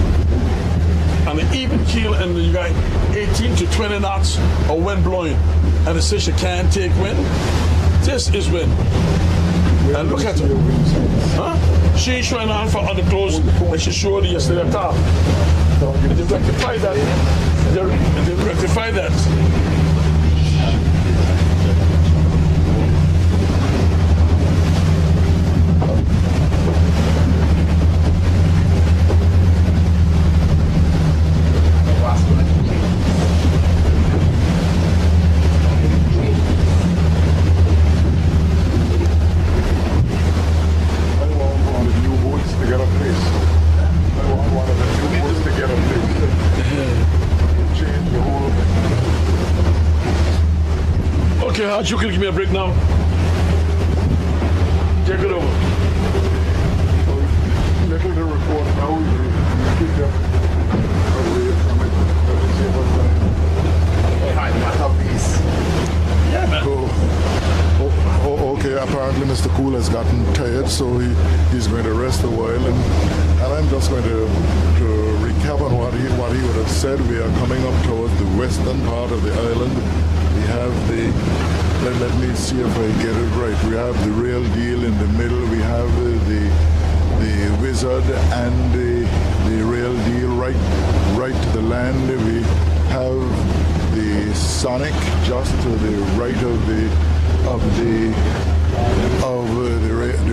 On an even keel, and you got 18 to 20 knots of wind blowing, and it says you can't take wind. This is wind. And look at her. Huh? She ain't showing on for other clothes like she showed yesterday up top. They rectify that. They rectify that. Okay, Hutch, you can give me a break now. Take it over. Little to report now, we keep them away from it. Hi, what of these? Yeah, man. Okay, apparently Mr. Cool has gotten tired, so he's going to rest a while, and I'm just going to recap on what he would have said. We are coming up towards the western part of the island. We have let me see if I get it right. We have the real deal in the middle. We have the wizard and the real deal right to the land. We have the Sonic just to the right of the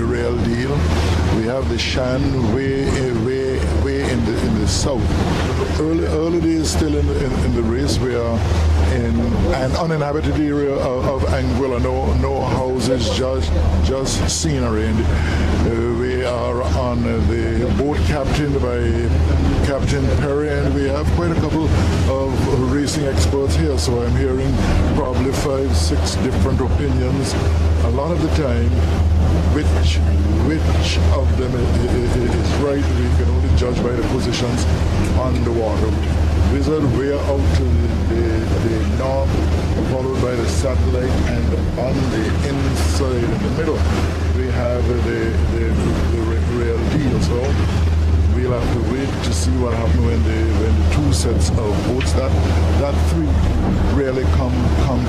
real deal. We have the Shan way in the south. Early days still in the race. We are in an uninhabited area of Anguilla. No houses, just scenery. And we are on the boat captained by Captain Perry, and we have quite a couple of racing experts here. So I'm hearing probably 5-6 different opinions. A lot of the time, which of them is right, we can only judge by the positions on the water. Wizard way out to the north, followed by the satellite, and on the inside in the middle we have the real deal. So we'll have to wait to see what happens when the two sets of boats that three really come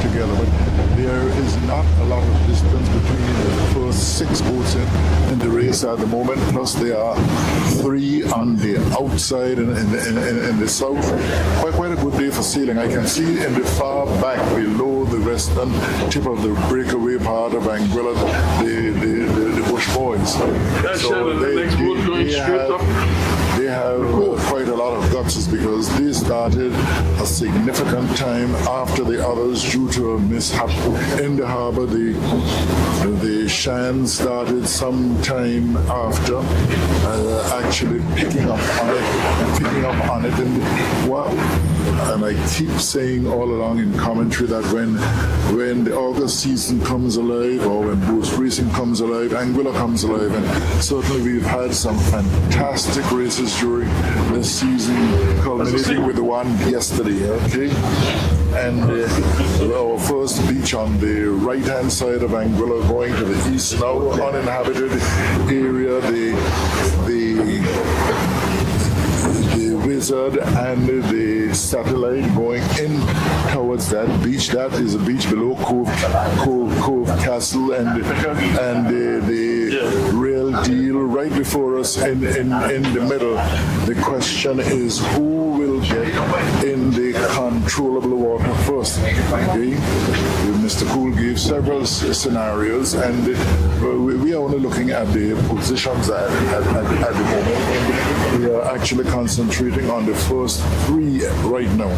together. But there is not a lot of distance between the first six boats in the race at the moment. Plus there are three on the outside in the south. Quite a good day for sailing. I can see in the far back below the western tip of the breakaway part of Anguilla the Bush Boys. That's the next boat going straight up. They have quite a lot of guts because they started a significant time after the others due to a mishap in the harbor. The Shan started some time after actually picking up on it. And I keep saying all along in commentary that when the August season comes alive, or when boat racing comes alive, Anguilla comes alive, and certainly we've had some fantastic races during this season, culminating with the one yesterday. Okay. And our first beach on the right-hand side of Anguilla, going to the east now, uninhabited area, the Wizard and the Satellite going in towards that beach. That is a beach below Cove Castle, and the Real Deal right before us in the middle. The question is, who will get in the controllable water first? Okay? Mr. Cool gave several scenarios, and we are only looking at the positions at the moment. We are actually concentrating on the first three right now,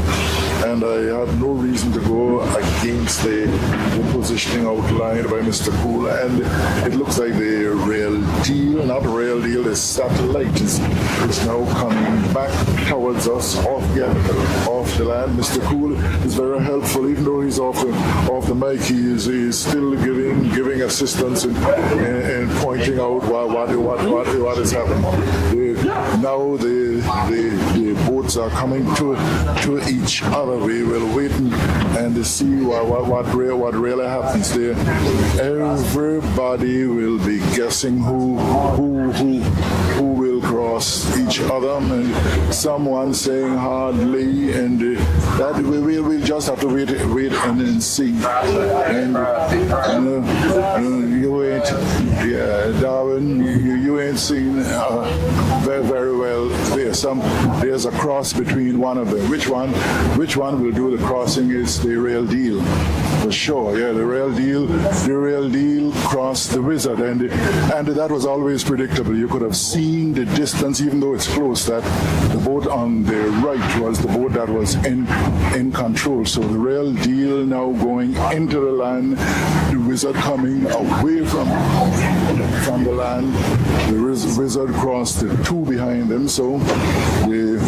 and I have no reason to go against the positioning outlined by Mr. Cool. And it looks like the Real Deal, not Real Deal, the Satellite is now coming back towards us off the land. Mr. Cool is very helpful, even though he's off the mic. He is still giving assistance in pointing out what is happening. Now the boats are coming to each other. We will wait and see what really happens there. Everybody will be guessing who will cross each other, and someone saying hardly, and that we'll just have to wait and see. And you ain't, Darwin, you ain't seen very well. There's a cross between one of them. Which one will do the crossing is the Real Deal. For sure, yeah, the Real Deal crossed the Wizard, and that was always predictable. You could have seen the distance, even though it's close, that the boat on the right was the boat that was in control. So the Real Deal now going into the land, the Wizard coming away from the land. The Wizard crossed the two behind them, so the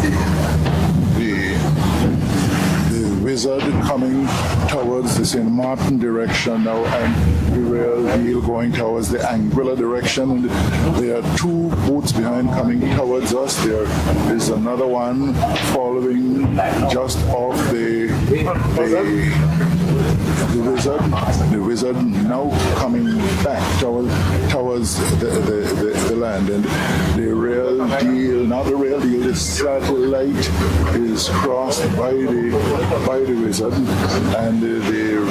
Wizard coming towards the St. Martin direction now, and the Real Deal going towards the Anguilla direction. And there are two boats behind coming towards us. There is another one following just off the Wizard. The Wizard now coming back towards the land, and the Real Deal, not the Real Deal, the Satellite is crossed by the Wizard, and the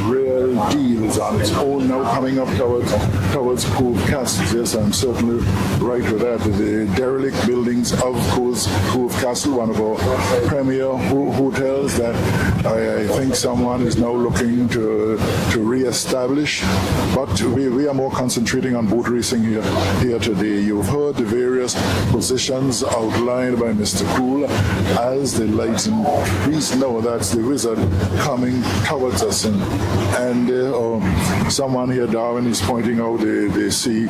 Real Deal is on its own now coming up towards Cove Castle. Yes, I'm certainly right with that. The derelict buildings of Cove Castle, one of our premier hotels that I think someone is now looking to re-establish. But we are more concentrating on boat racing here today. You've heard the various positions outlined by Mr. Cool as the lights increase. No, that's the Wizard coming towards us, and someone here, Darwin, is pointing out the sea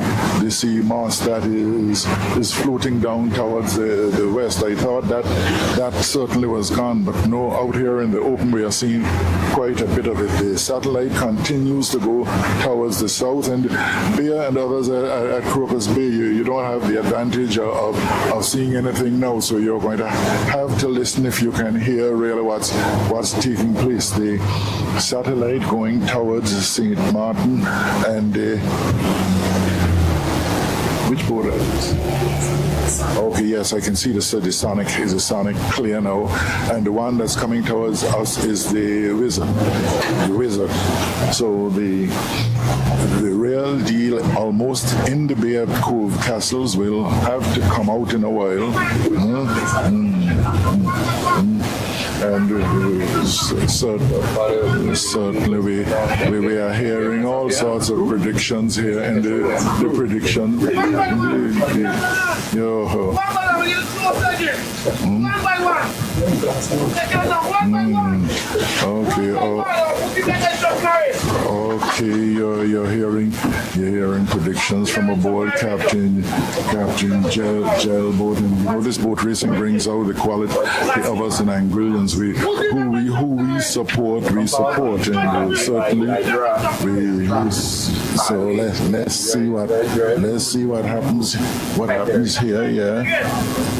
mast that is floating down towards the west. I thought that certainly was gone, but no, out here in the open we are seeing quite a bit of it. The Satellite continues to go towards the south, and Bear and others at Crocus Bay, you don't have the advantage of seeing anything now, so you're going to have to listen if you can hear really what's taking place. The Satellite going towards St. Martin, and which boat is this? Okay, yes, I can see the Sonic clear now, and the one that's coming towards us is the Wizard. So the real deal, almost in the Bay of Cove Castles, will have to come out in a while. And certainly we are hearing all sorts of predictions here, and the prediction. Okay, you're hearing predictions from aboard Captain Gel boat, and you know this boat racing brings out the quality of us in Anguillians. Who we support, and certainly so let's see what happens here. Yeah.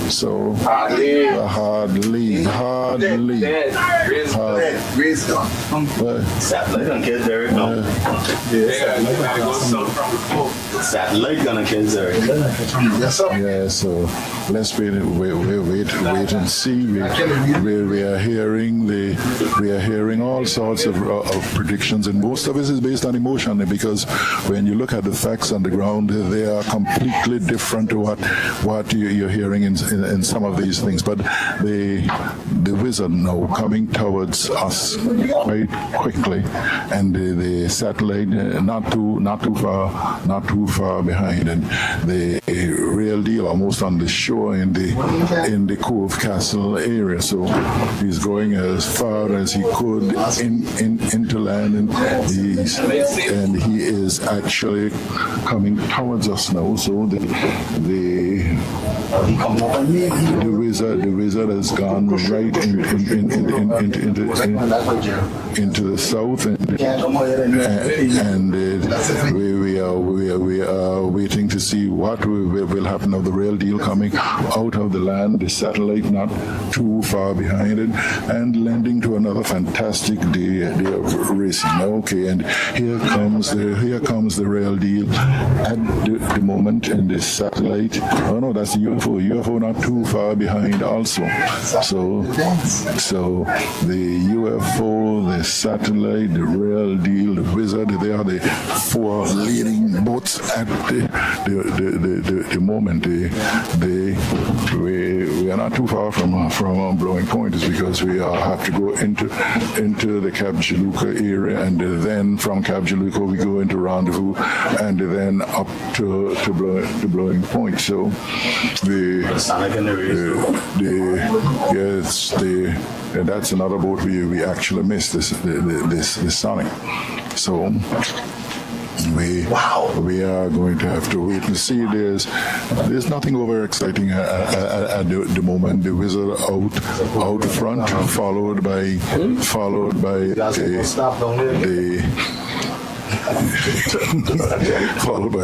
So hardly. Satellite gonna kill Derek now. Satellite gonna kill Derek. Yes, sir. Yeah, so let's wait and see. We are hearing all sorts of predictions, and most of it is based on emotion, because when you look at the facts on the ground, they are completely different to what you're hearing in some of these things. But the Wizard now coming towards us quite quickly, and the satellite not too far behind, and the real deal almost on the shore in the Cove Castle area. So he's going as far as he could into land, and he is actually coming towards us now. So the wizard has gone right into the south, and we are waiting to see what will happen. Of the real deal coming out of the land, the satellite not too far behind it, and landing to another fantastic day of racing. Okay, and here comes the real deal at the moment, and the satellite. Oh no, that's the UFO not too far behind also. So the UFO, the satellite, the real deal, the Wizard, they are the four leading boats at the moment. We are not too far from Blowing Point, is because we have to go into the Cap Juluca area, and then from Cap Juluca we go into Rendezvous, and then up to Blowing Point. So that's another boat we actually missed, this Sonic. So we are going to have to wait and see. There's nothing over exciting at the moment. The Wizard out front, followed by followed by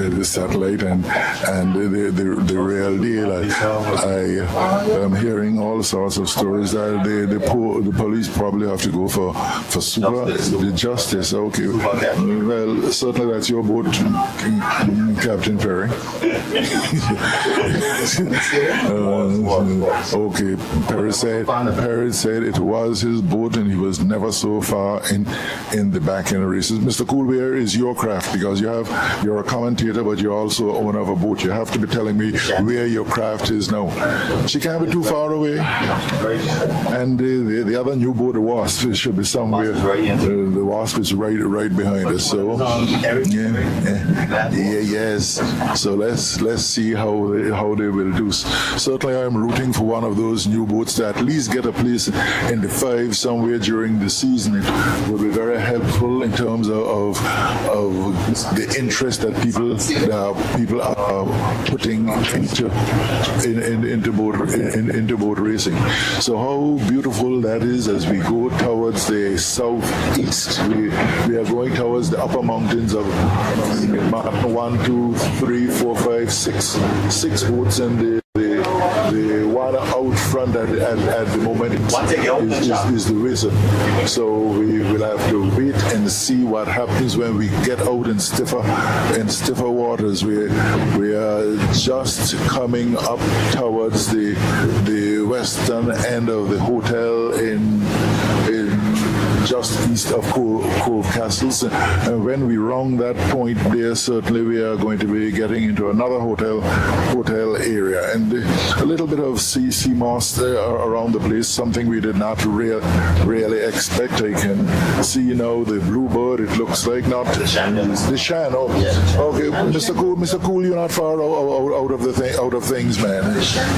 the satellite and the real deal. I am hearing all sorts of stories that the police probably have to go for the justice. Okay, well, certainly that's your boat, Captain Perry. Okay, Perry said it was his boat, and he was never so far in the back end races. Mr. Coolbear, is your craft, because you're a commentator, but you're also owner of a boat. You have to be telling me where your craft is now. She can't be too far away. And the other new boat, the Wasp, should be somewhere. The Wasp is right behind us. So yes. So let's see how they will do. Certainly, I'm rooting for one of those new boats to at least get a place in the 5 somewhere during the season. It will be very helpful in terms of the interest that people are putting into boat racing. So how beautiful that is as we go towards the southeast. We are going towards the upper mountains of 1, 2, 3, 4, 5, 6 boats, and the the one out front at the moment is the reason. So we will have to wait and see what happens when we get out in stiffer waters. We are just coming up towards the western end of the hotel in just east of Cove Castles. And when we round that point there, certainly we are going to be getting into another hotel area. And a little bit of sea moss around the place, something we did not really expect. I can see now the bluebird, it looks like, not the Shan. Oh, okay, Mr. Cool, you're not far out of things, man.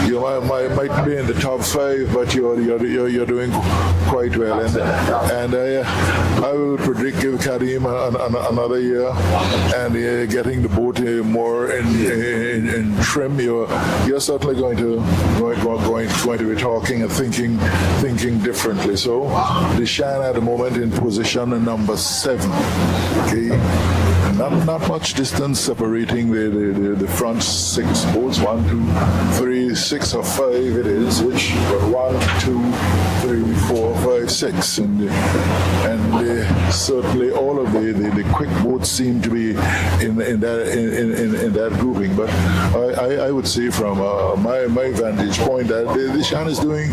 You might be in the top 5, but you're doing quite well. And I will predict give Karim another year, and getting the boat more in trim. You're certainly going to be talking and thinking differently. So the Shan at the moment in position number 7. Okay. Not much distance separating the front 6 boats. 1, 2, 3, 6 or 5 it is. Which 1, 2, 3, 4, 5, 6, and certainly all of the quick boats seem to be in that grouping. But I would say from my vantage point that the Shan is doing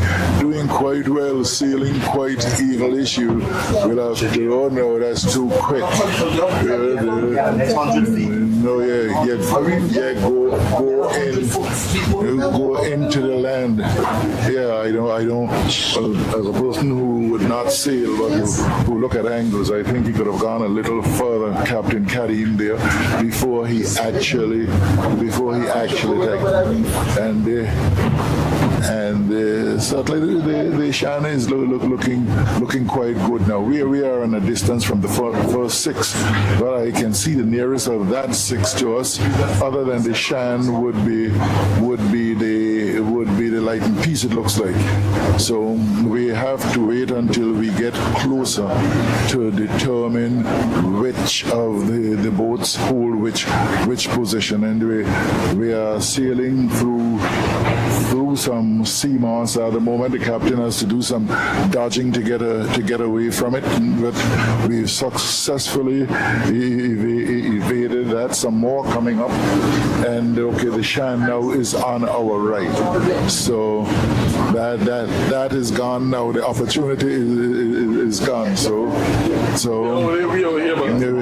quite well, sailing quite eagle-ish. You will have to, oh no, that's too quick. No, go into the land. Yeah, I don't. As a person who would not sail but who look at angles, I think he could have gone a little further, Captain Karim there, before he actually attacked. And certainly the Shan is looking quite good now. We are in a distance from the first 6, but I can see the nearest of that 6 to us, other than the Shan, would be the Light and Peace, it looks like. So we have to wait until we get closer to determine which of the boats hold which position. And we are sailing through some sea moss at the moment. The captain has to do some dodging to get away from it, but we've successfully evaded that. Some more coming up, and okay, the Shan now is on our right. So that is gone now. The opportunity is gone. So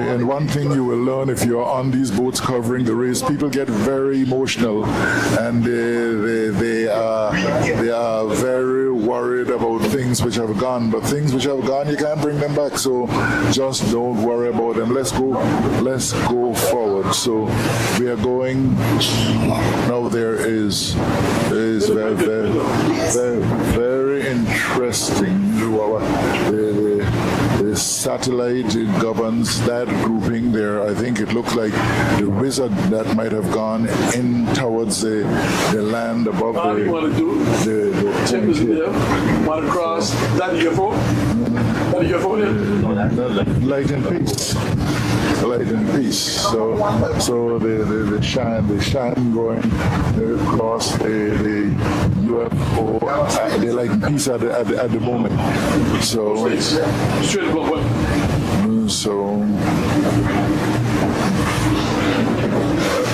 and one thing you will learn if you're on these boats covering the race, people get very emotional, and they are very worried about things which have gone. But things which have gone, you can't bring them back. So just don't worry about them. Let's go forward. So we are going now. There is very interesting. The satellite governs that grouping there. I think it looked like the Wizard that might have gone in towards the land above All you want to do, Tim is there, want to cross that UFO? That UFO there? Light and Peace. Light and Peace. So the Shan going across the UFO, the Light and Peace at the moment. So Straight above what?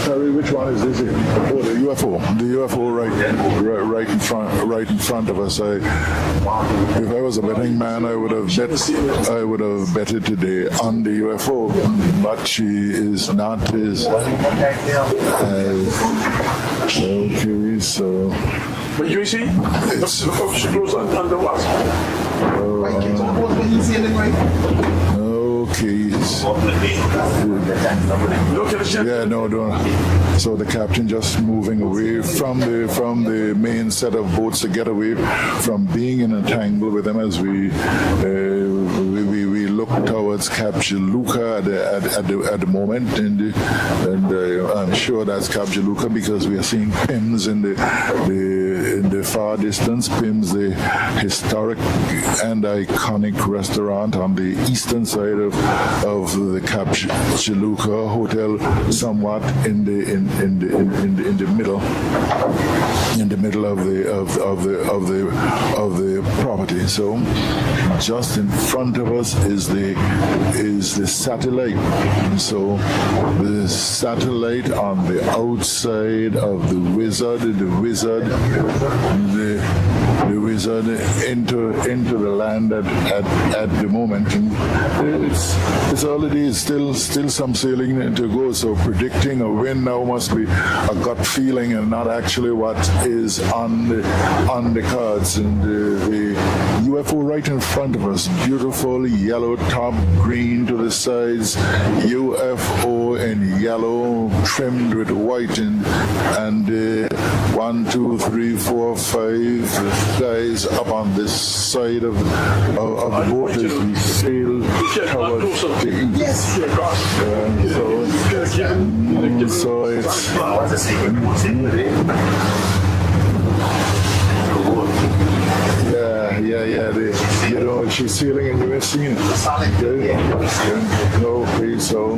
Terry, which one is this here? Oh, the UFO. The UFO right in front of us. If I was a betting man, I would have betted today on the UFO, but she is not. Okay, so. But you see, she goes under what? Okay. Yeah, no. So the captain just moving away from the main set of boats to get away from being in a tangle with them as we look towards Capjaluca at the moment, and I'm sure that's Capjaluca because we are seeing pins in the in the far distance, Pim's the historic and iconic restaurant on the eastern side of the Cap Juluca Hotel, somewhat in the middle of the property. So just in front of us is the satellite. So the satellite on the outside of the wizard into the land at the moment. And it's already still some sailing to go. So predicting a win now must be a gut feeling and not actually what is on the cards. And the UFO right in front of us, beautiful yellow top, green to the sides, UFO in yellow trimmed with white, and 1, 2, 3, 4, 5 guys up on this side of the boat as we sail towards the east. So it's yeah. She's sailing and you're seeing it. Okay, so.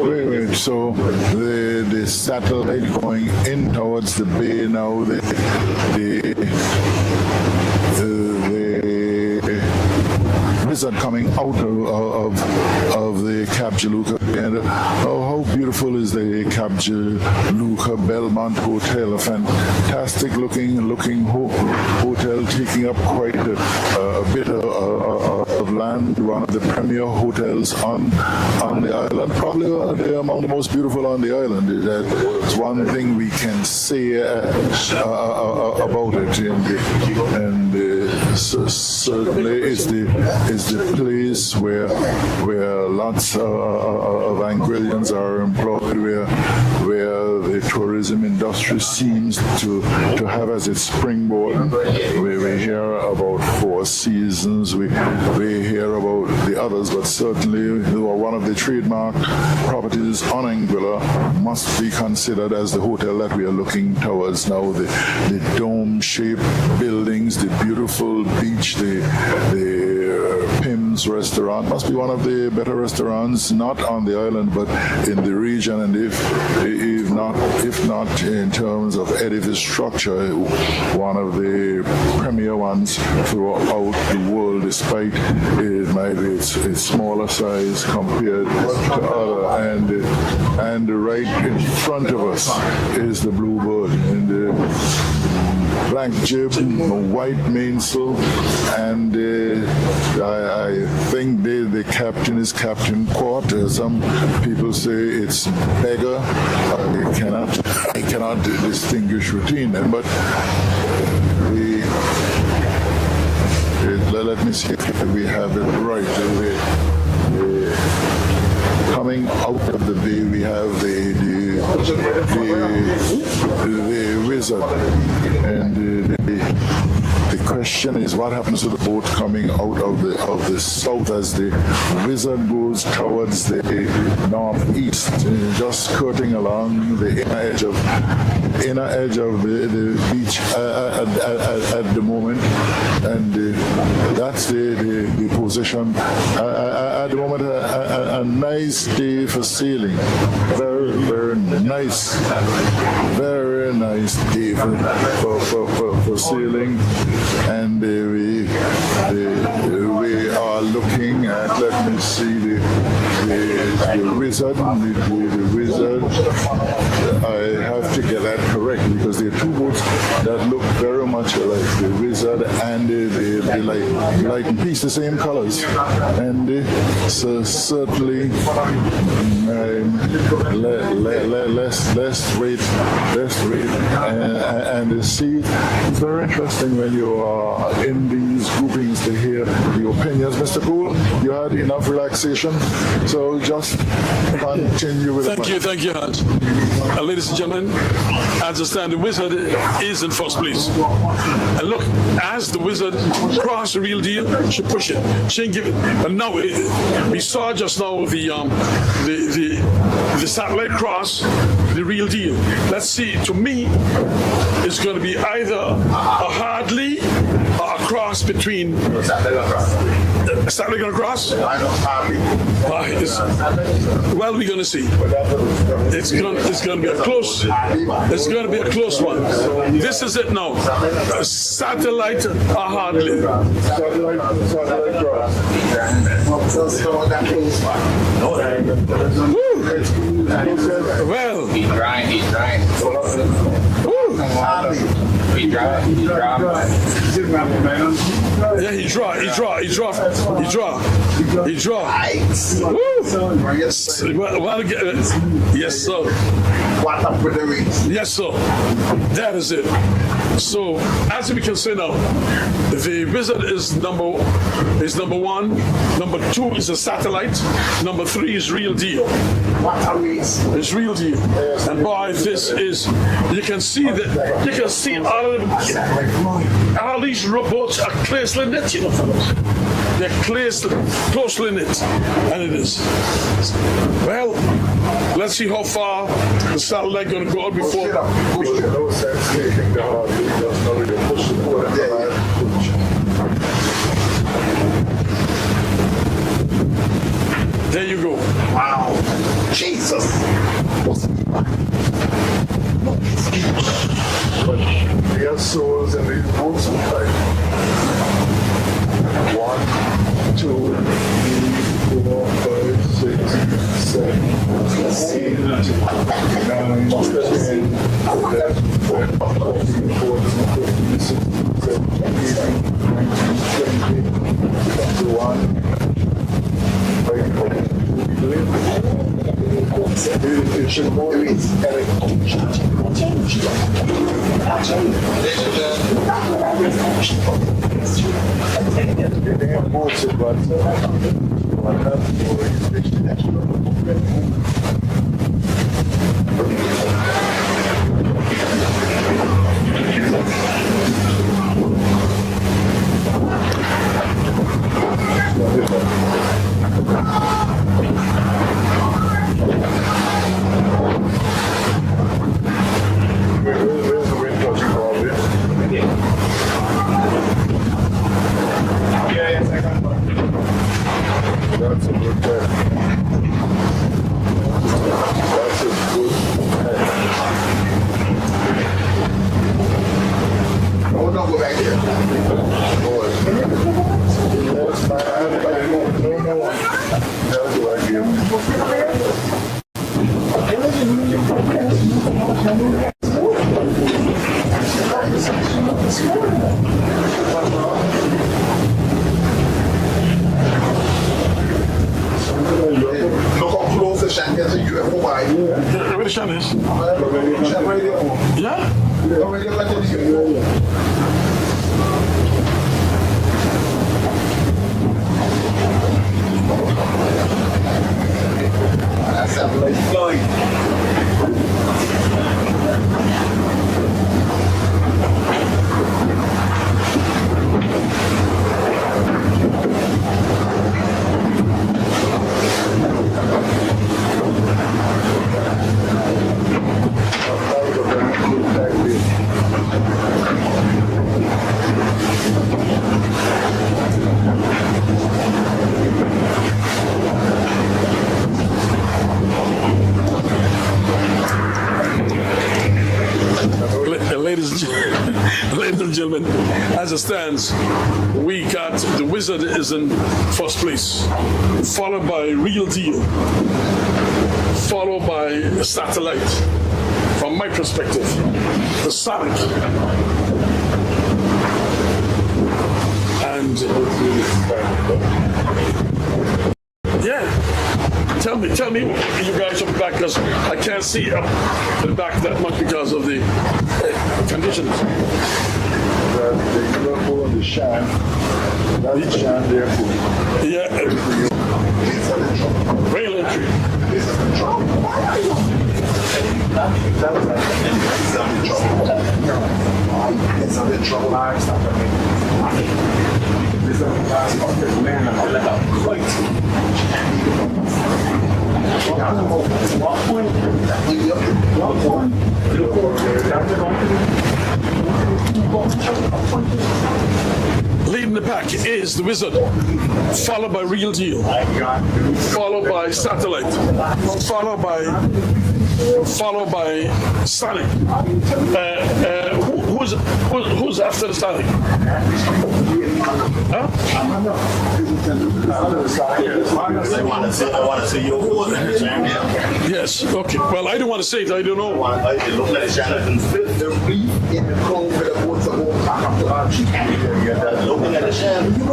Wait, so the satellite going in towards the bay now, the wizard coming out of the Cap Juluca. And how beautiful is the Cap Juluca Belmont Hotel? A fantastic looking hotel, taking up quite a bit of land. One of the premier hotels on the island, probably among the most beautiful on the island. That's one thing we can say about it, and certainly is the place where lots of Anguillians are employed, where the tourism industry seems to have as its springboard. We hear about Four Seasons, we hear about the others, but certainly one of the trademark properties on Anguilla must be considered as the hotel that we are looking towards now. The dome-shaped buildings, the beautiful beach, the Pim's restaurant must be one of the better restaurants, not on the island, but in the region, and if not in terms of edifice structure, one of the premier ones throughout the world, despite it might be its smaller size compared to other. And right in front of us is the Bluebird, and the black jib, white mainsail, and I think the captain is Captain Quart. Some people say it's beggar. I cannot distinguish between them, but let me see if we have it right. Coming out of the bay, we have the wizard, and the question is what happens to the boat coming out of the south as the wizard goes towards the northeast, just skirting along the inner edge of the beach at the moment, and that's the position at the moment. A nice day for sailing, very nice, very nice day for sailing, and we are looking at, let me see, the wizard. The wizard. I have to get that correct because there are two boats that look very much alike. The wizard and the light and piece, the same colors, and so certainly let's wait and see. It's very interesting when you are in these groupings to hear the opinions. Mr. Poole, you had enough relaxation, so just continue with Thank you, Hans. Ladies and gentlemen, as understand the Wizard is in first place. And look, as the Wizard crossed the Real Deal, she pushed it. She didn't give it. But now we saw just now the satellite cross the Real Deal. Let's see. To me, it's going to be either a hard lead or a cross between. Satellite going to cross? I don't hardly. Well, we're going to see. It's going to be a close. It's going to be a close one. This is it now. Satellite or hardly. Satellite cross. Well. He's trying. Yeah, he draw. Well, yes, sir. What up with the rings? Yes, sir. That is it. So, as we can say now, the Wizard is number one. Number 2 is a satellite. Number 3 is Real Deal. What a race. It's Real Deal. And boy, this is, you can see all these robots are closely knit, you know, fellas. They're closely knit. And it is. Well, let's see how far the satellite going to go out before. No sense taking the hard lead. Just know you push the board and There you go. Wow. Jesus. But they are souls and they both sometimes. 1, 2, 3, 4, 5, 6, 7, 8, 9, 10, 11, 12, 13, 14, 15, 16, 17, 18, 19, 20, 21. It should more be Where's the wind touching all this? That's a good pair. That's a good pair. Oh, don't go back there. Boy. That's my hand, but no more. That's what I give. Look how close the shank is to UFO by. Where the sun is? Yeah? That's a place flying. Ladies and gentlemen, as it stands, we got the Wizard is in first place, followed by Real Deal, followed by Satellite. From my perspective, the Sonic, and yeah. Tell me, you guys up back, because I can't see up the back that much because of the conditions. The UFO and the shan, that's the shan there for you. Yeah, rail entry. This is the trouble. neutralized after making this is of the land and let out quite. Leading the pack is the Wizard, followed by Real Deal, followed by Satellite, followed by Sonic. Who's after the Sonic? Huh? I want to see your vote in the champion. Yes. Okay. Well, I don't want to say it. I don't know. It looks like the champion fit. The reef in the cove for the boats are going back up to our chief. Looking at the champion.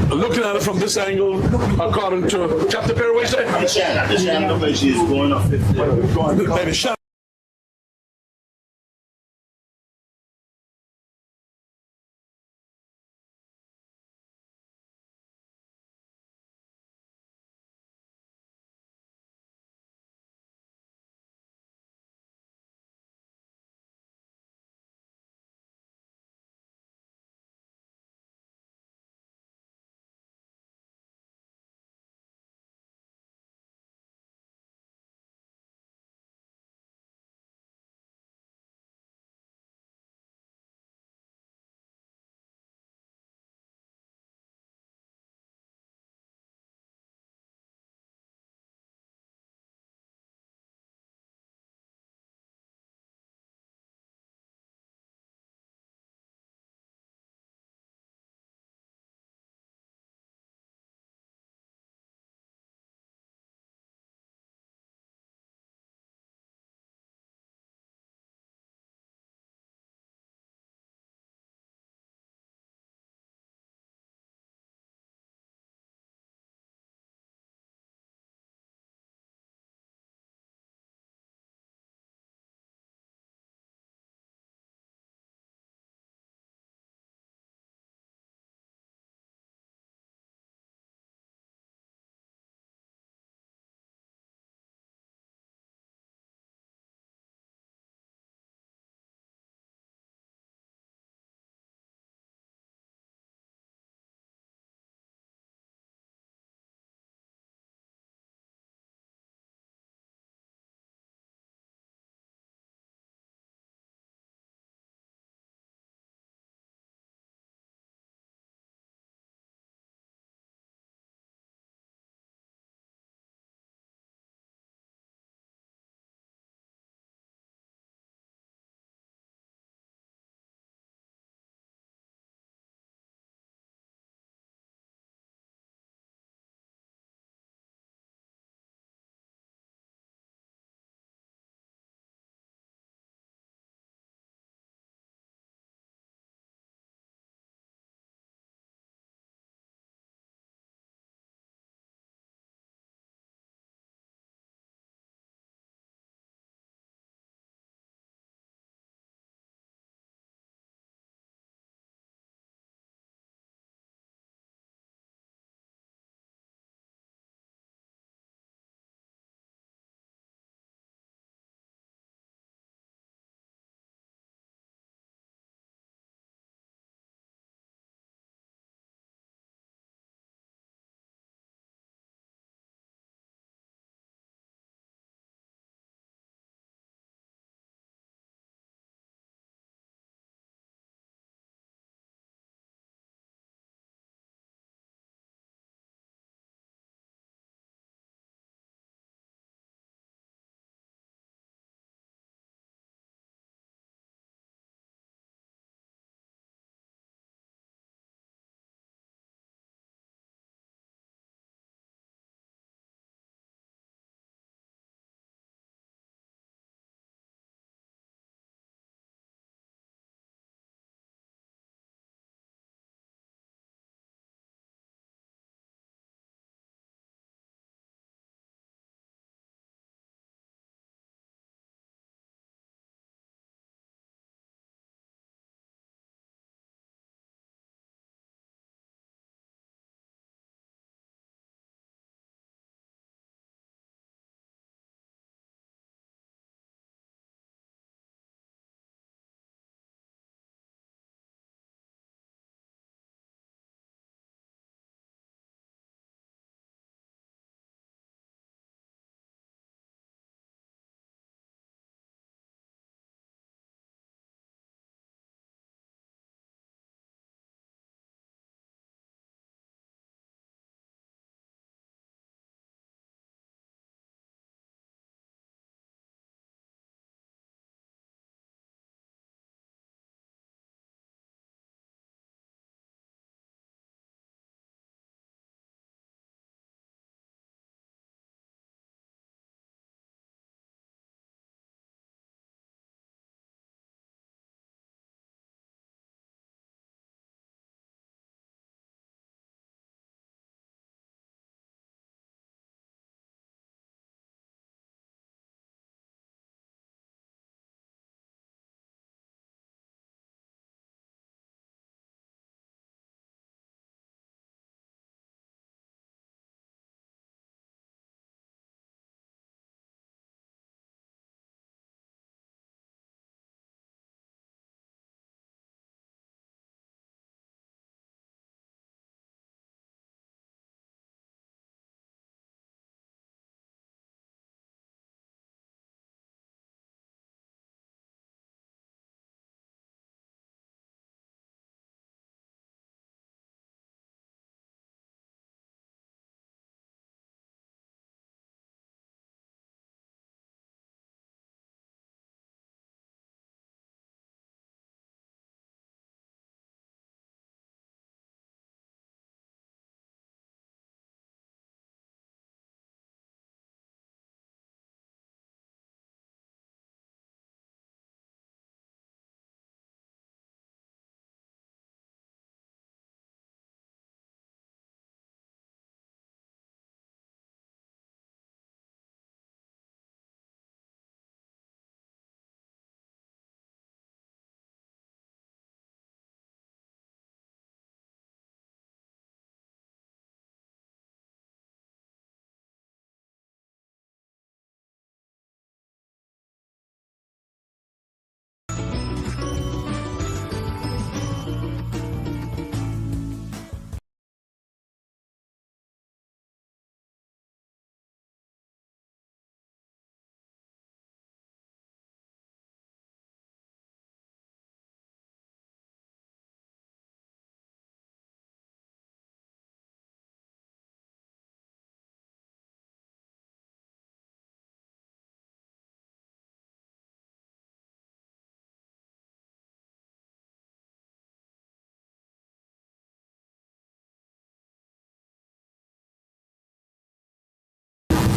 Looking at it from this angle, according to Captain Perry, what you say? The champion looks like she's going up 50. By the shot.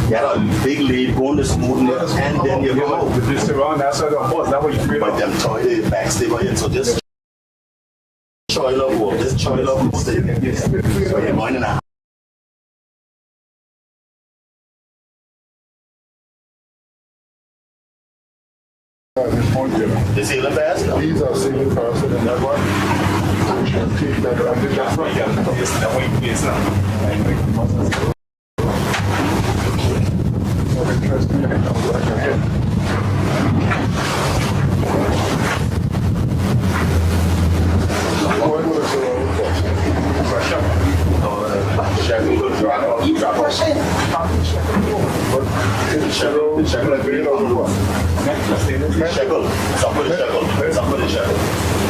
You had a big lead going to smoothen it, and then you go out. With this around, that's how the horse, that's what you feel. But them toilet backstay by it, so just toilet walk, just toilet walk, so you're going in a the ceiling pass? No. These are ceiling faster than that one. Take that, I think that's right. That way you face now. Interesting. Right ahead. What was the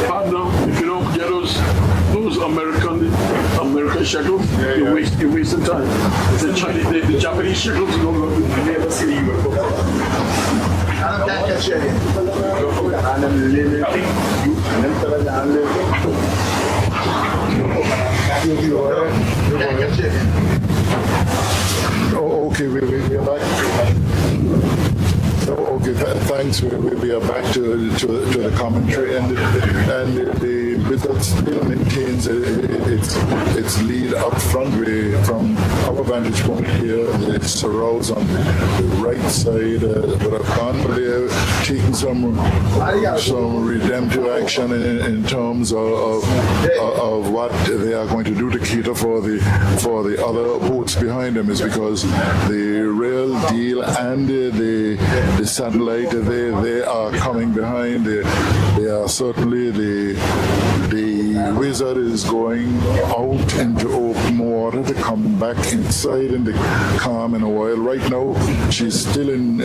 Partner, if you don't get those American shekels, you're wasting time. The Japanese shekels, you don't never see you. Oh, okay, we're back. Okay, thanks. We are back to the commentary, and the Wizard still maintains its lead up front. From our vantage point here, the Sorrels on the right side would have gone, but they're taking some redemptive action in terms of what they are going to do to cater for the other boats behind them, is because the Real Deal and the satellite, they are coming behind. They are certainly the Wizard is going out into open water to come back inside in the calm and oil. Right now, she's still in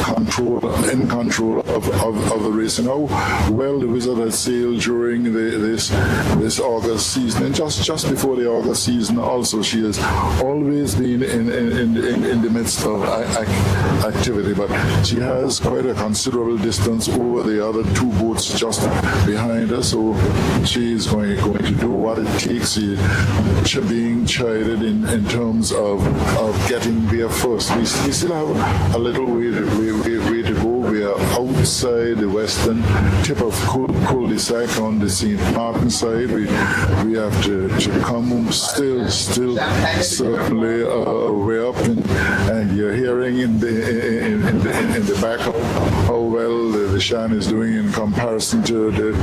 control of the racing. How well the Wizard has sailed during this August season, and just before the August season also, she has always been in the midst of activity, but she has quite a considerable distance over the other two boats just behind her, so she is going to do what it takes, being chided in terms of getting there first. We still have a little way to go. We are outside the western tip of cul-de-sac on the St. Martin side. We have to come still certainly way up, and you're hearing in the back how well the Shan is doing in comparison to the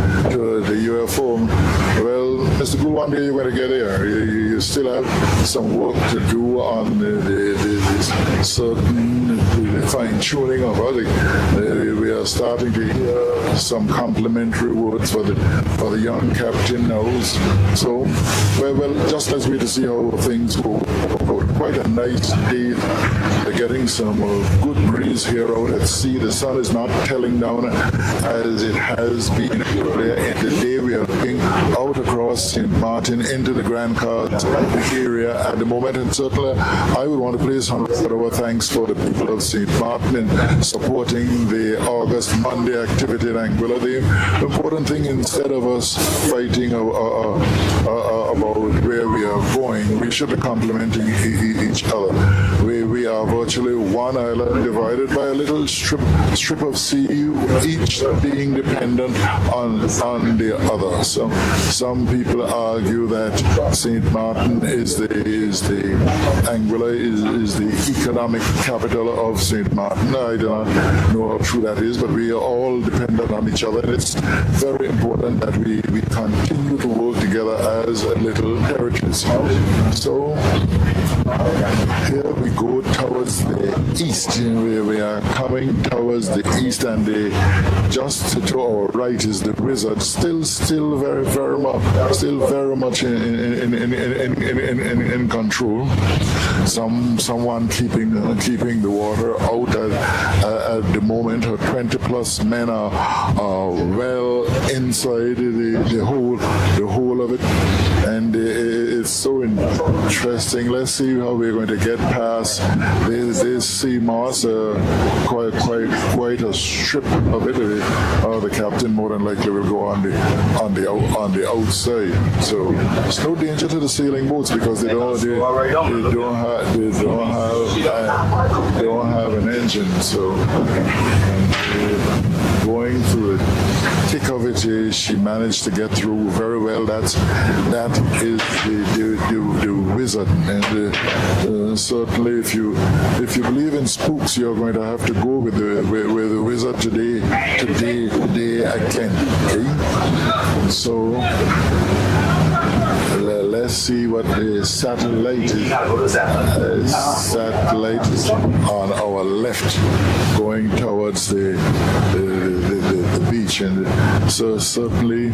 UFO. Well, Mr. Blue, one day you're going to get there. You still have some work to do on the certain fine-tuning of it. We are starting to hear some complimentary words for the young captain now. So, well, just let's wait to see how things go. Quite a nice day. We're getting some good breeze here out at sea. The sun is not telling down as it has been earlier in the day. We are looking out across St. Martin into the Grand Cards area at the moment, and certainly I would want to place our thanks for the people of St. Martin in supporting the August Monday activity in Anguilla. The important thing, instead of us fighting about where we are going, we should be complimenting each other. We are virtually one island divided by a little strip of sea, each being dependent on the other. So some people argue that St. Martin is the Anguilla is the economic capital of St. Martin. I do not know how true that is, but we are all dependent on each other, and it's very important that we continue to work together as little territories. So here we go towards the east. We are coming towards the east, and just to our right is the Wizard, still very much in control. Someone keeping the water out at the moment. Her 20+ men are well inside the whole of it, and it's so interesting. Let's see how we're going to get past this sea moss. Quite a strip of it. The captain more than likely will go on the outside. So there's no danger to the sailing boats because they don't have an engine. So going through the thick of it, she managed to get through very well. That is the wizard, and certainly if you believe in spooks, you're going to have to go with the wizard today again. Okay, so let's see what the satellite is on our left, going towards the beach, and so certainly,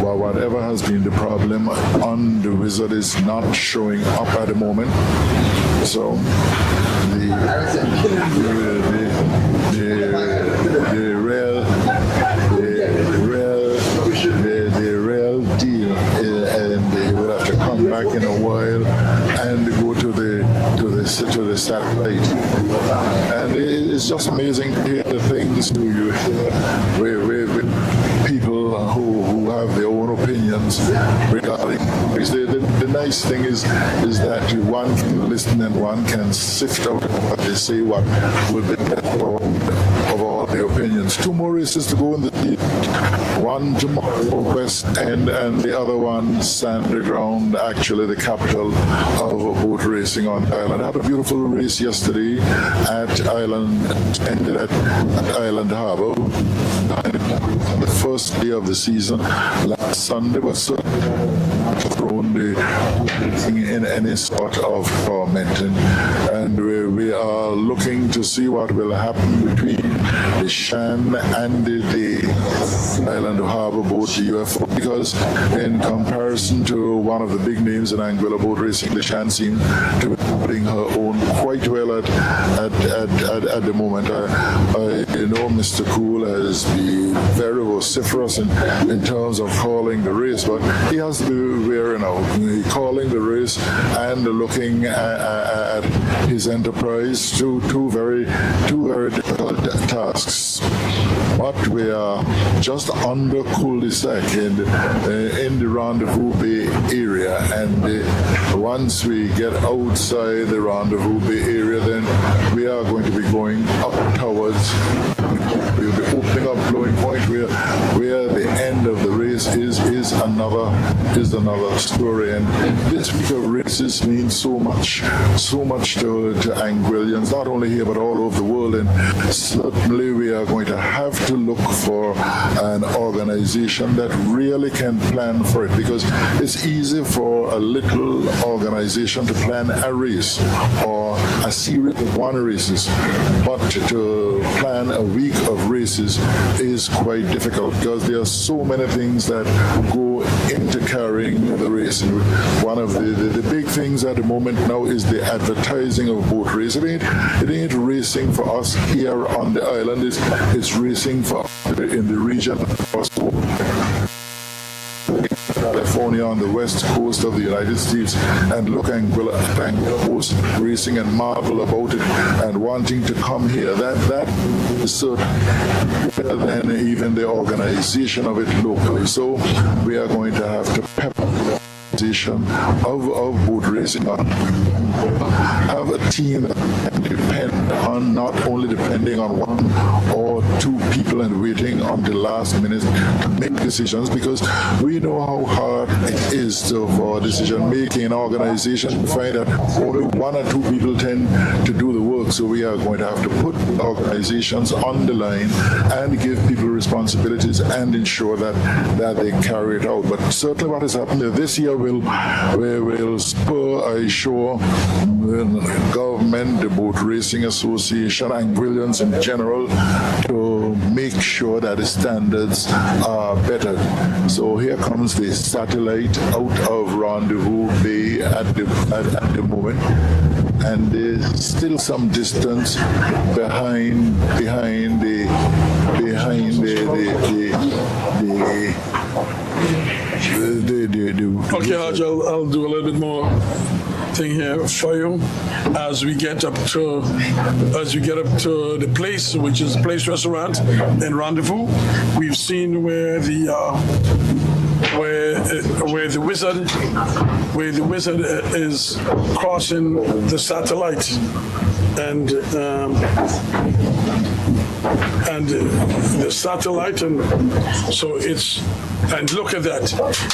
well, whatever has been the problem on the wizard is not showing up at the moment. So the real deal, and they will have to come back in a while and go to the satellite. And it's just amazing to hear the things you hear where people who have their own opinions regarding. The nice thing is that one can listen and one can sift out what they say, what would be better of all the opinions. 2 more races to go in the lead. One tomorrow, West End, and the other one, Sandra Ground, actually the capital of boat racing on the island. I had a beautiful race yesterday at Island, ended at Island Harbour. On the first day of the season, last Sunday was thrown in any sort of torment, and we are looking to see what will happen between the Shan and the Island Harbour boat, the UFO, because in comparison to one of the big names in Anguilla boat racing, the Shan seems to be putting her own quite well at the moment. I know Mr. Cool has been very vociferous in terms of calling the race, but he has to be wary now. Calling the race and looking at his enterprise, two very difficult tasks. But we are just under cul-de-sac in the Rendezvous Bay area, and once we get outside the Rendezvous Bay area, then we are going to be going up towards. We'll be opening up Blowing Point, where the end of the race is another story. And this week of races means so much to Anguillians, not only here but all over the world. And certainly we are going to have to look for an organization that really can plan for it, because it's easy for a little organization to plan a race or a series of 1 races, but to plan a week of races is quite difficult, because there are so many things that go into carrying the race. And one of the big things at the moment now is the advertising of boat race. It ain't racing for us here on the island. It's racing for in the region of California, on the west coast of the United States, and look Anguilla Coast racing and marvel about it and wanting to come here. That is certain, than even the organization of it locally. So we are going to have to pep up the organization of boat racing, have a team that can depend on, not only depending on 1 or 2 people and waiting on the last minute to make decisions, because we know how hard it is for decision-making organizations to find that only 1 or 2 people tend to do the work. So we are going to have to put organizations on the line and give people responsibilities and ensure that they carry it out. But certainly what has happened this year will spur, I'm sure, the government, the Boat Racing Association, Anguillians in general, to make sure that the standards are better. So here comes the satellite out of Rendezvous Bay at the moment, and there's still some distance behind the Okay, Hodge, I'll do a little bit more thing here for you as we get up to the place, which is Place Restaurant and Rendezvous. We've seen where the wizard is crossing the satellite and the satellite, and so it's, and look at that,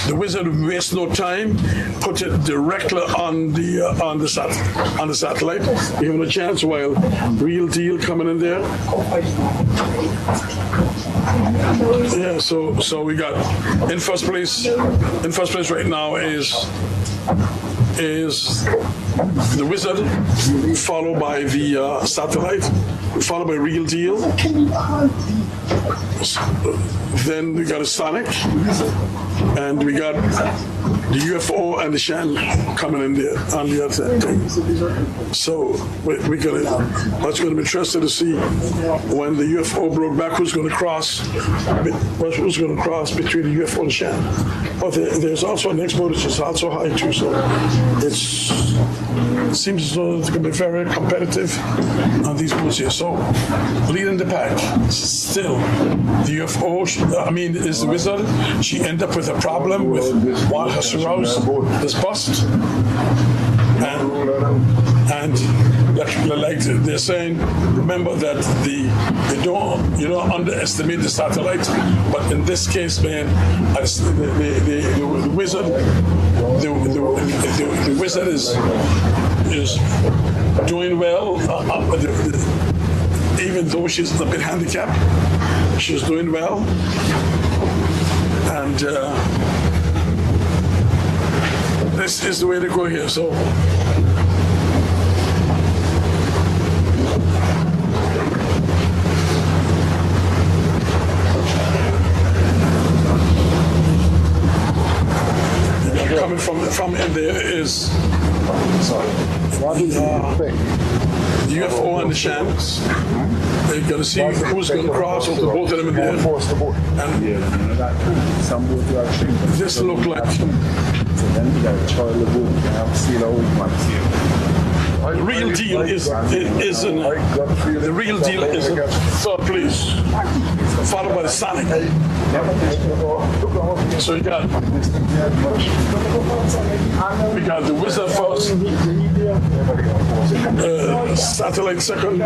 the wizard wastes no time, put it directly on the satellite, giving a chance while Real Deal coming in there. Yeah, so we got in first place right now is the wizard, followed by the satellite, followed by Real Deal. Then we got a Sonic, and we got the UFO and the Shan coming in there on the other thing. So we're gonna, that's gonna be interesting to see when the UFO broke back, who's gonna cross between the UFO and the Shan. But there's also an expo which is also high too, so it seems as though it's gonna be very competitive on these boats here. So leading the pack, still the UFO, is the wizard. She ended up with a problem with one of her surrounds is bust. And like they're saying, remember that you don't underestimate the satellite, but in this case, man, the wizard is doing well, even though she's a bit handicapped, she's doing well, and this is the way to go here. So. Coming from in there is the UFO and the Shams. They're going to see who's going to cross over both of them in there. And this look like the real deal is in third place, followed by the Sonic. So we got the Wizard first, Satellite second,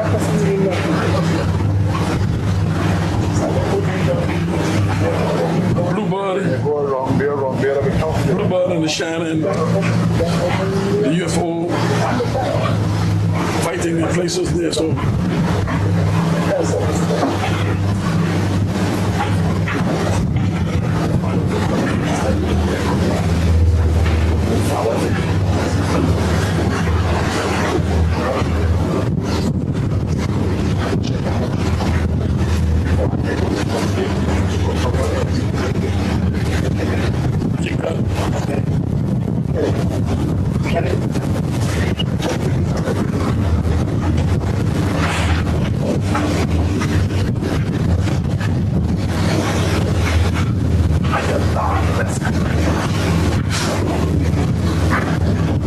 Bluebird and the Shannon, the UFO fighting in places there. So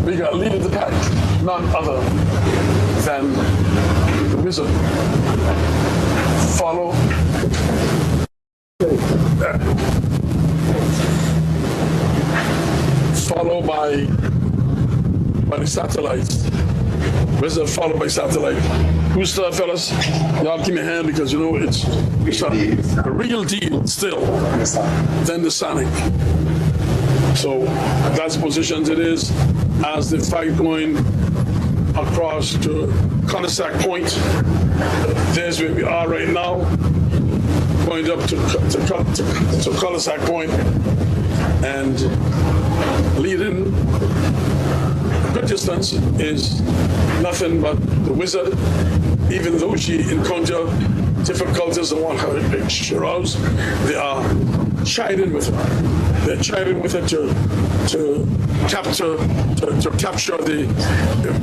we got leading the pack, none other than the Wizard. Followed by the Satellites. Wizard followed by Satellite. Who's third, fellas? Y'all give me a hand because you know it's a real deal still. Then the Sonic. So that's positions it is as the fight going across to Cul-de-sac Point. There's where we are right now, going up to Cul-de-sac Point and leading a good distance is nothing but the Wizard, even though she encountered difficulties on her Shiraz, they are chiding with her. They're chiding with her to capture the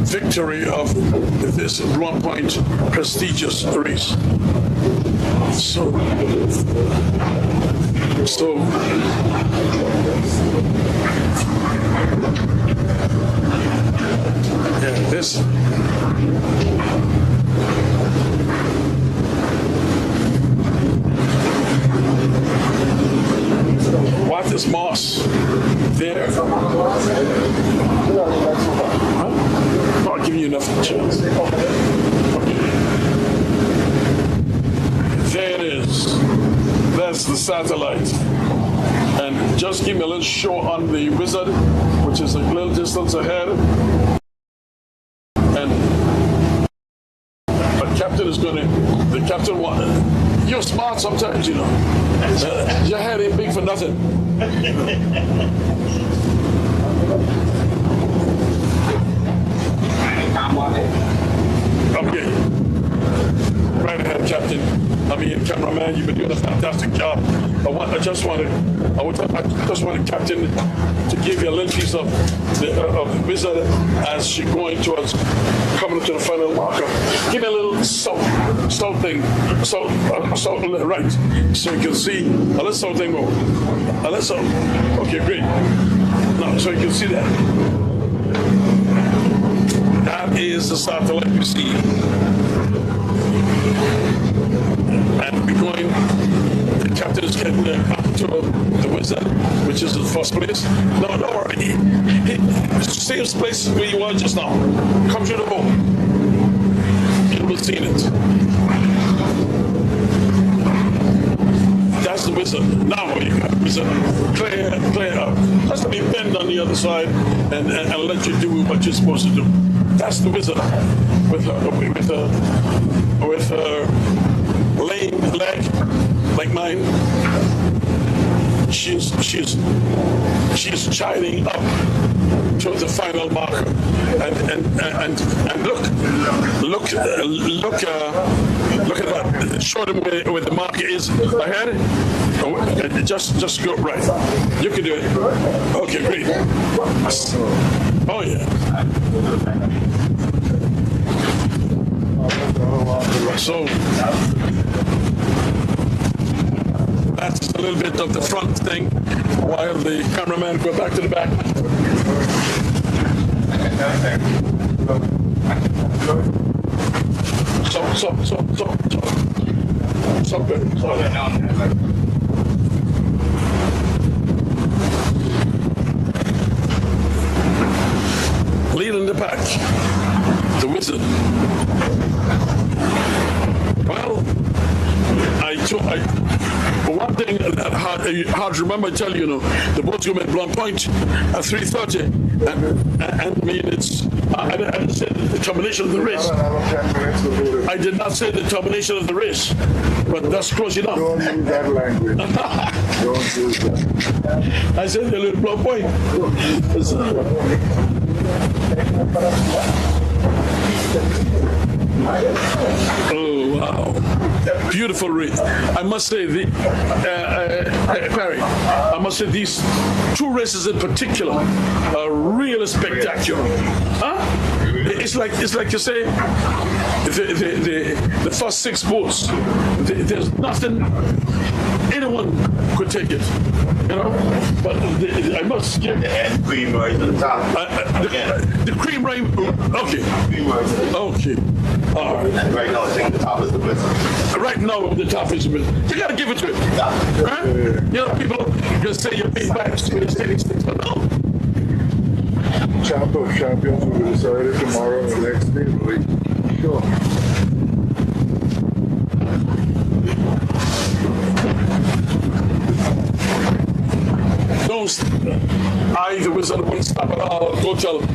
victory of this 1 point prestigious race. So that is moss. There. Huh? Not giving you enough chance. Okay. There it is. That's the satellite. And just give me a little show on the wizard, which is a little distance ahead. And the captain is going to, the captain wanted, you're smart sometimes, you know. Your head ain't big for nothing. Okay. Right ahead, Captain. Cameraman, you've been doing a fantastic job. I just wanted Captain to give you a little piece of the wizard as she's going towards coming to the final marker. Give me a little salt thing, salt right, so you can see a little salt thing more. A little salt. Okay, great. Now, so you can see that. That is the satellite you see. And we're going, the captain is getting up to the wizard, which is the first place. No, don't worry. Same place where you were just now. Come to the boat. You will see it. That's the wizard. Now you got wizard. Clear up. Just let me bend on the other side and let you do what you're supposed to do. That's the wizard with her lame leg like mine. She's chiding up to the final marker, and look at that. Show them where the marker is ahead. Just go right. You can do it. Okay, great. Oh yeah. So that's a little bit of the front thing while the cameraman go back to the back. So good. Leading the pack, the wizard. Well, one thing that hard to remember, I tell you, the boat's going to Blunt Point at 3:30, and I mean I didn't say the termination of the race. I did not say the termination of the race, but that's close enough. Don't use that language. Don't use that. I said the Blunt Point. Oh wow! Beautiful race. I must say Perry. I must say these two races in particular are really spectacular. Huh? It's like you say the first six boats. There's nothing anyone could take it. But I must give the end cream right at the top. The cream right. Okay. Cream right. Okay. All right. And right now, I think the top is the best. Right now, the top is the best. You gotta give it to it. Right? People just say you're big back to the steady sticks, but no. Champ of champions will be decided tomorrow or the next day, right? Sure. The wizard won't stop at all. Go tell him.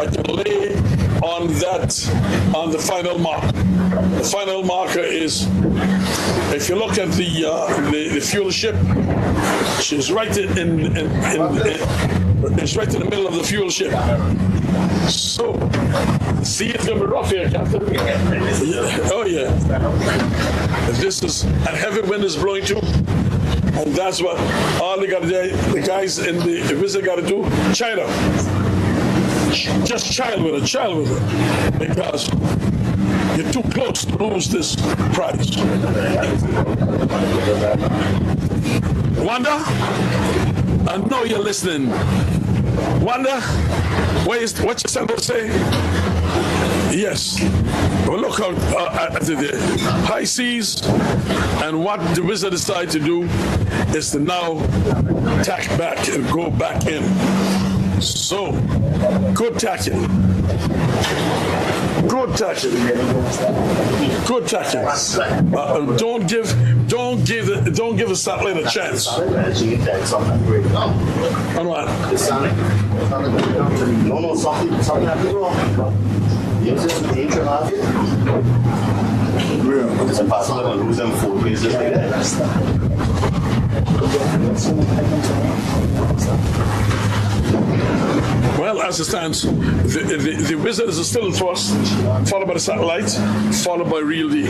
I can lay on the final mark. The final marker is, if you look at the fuel ship, she's right it's right in the middle of the fuel ship. So, see, it's gonna be rough here, Captain. Yeah. Oh yeah. And heavy wind is blowing too. And that's what all the guys in the wizard got to do. China. Just child with her. Because you're too close to lose this prize. Wanda, I know you're listening. Wanda, what your son will say? Yes. Well, look out at the high seas, and what the Wizard decided to do is to now tack back and go back in. So, good tacking. Good tacking. Good tacking. Don't give the satellite a chance. On what? No, something happened wrong. It's just an inch and a half. It's impossible to lose them 4 bases like that. Well, as it stands, the Wizards are still in first, followed by the satellite, followed by Real D.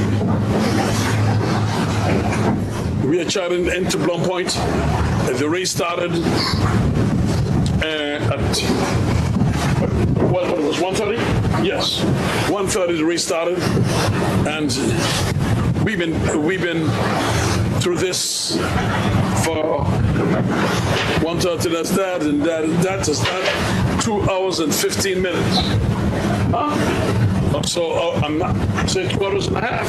We are charting into Blum Point. The race started at what it was 1:30? Yes, 1:30 the race started, and we've been through this for 1:30. That's that, and that is that. 2 hours and 15 minutes. Huh? So I'm not say 2 hours and a half.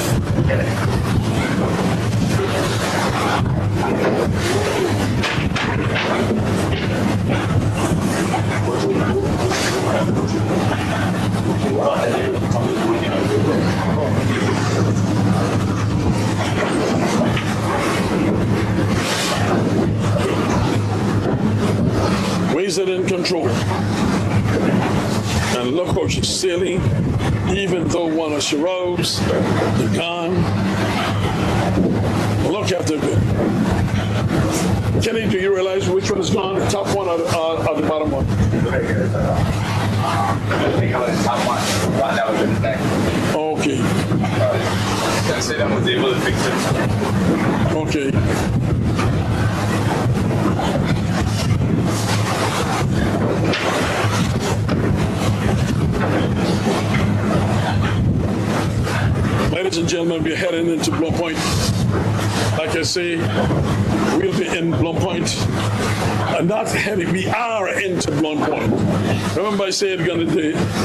Wizard in control. And look how she's sailing, even though one of she rose, the gun. Look at the. Kenny, do you realize which one is gone? The top one or the bottom one? Top one. That was in the back. Okay. I said I was able to fix it. Okay. Ladies and gentlemen, we're heading into Blum Point. Like I say, we'll be in Blum Point. Not heading, we are into Blum Point. Remember I said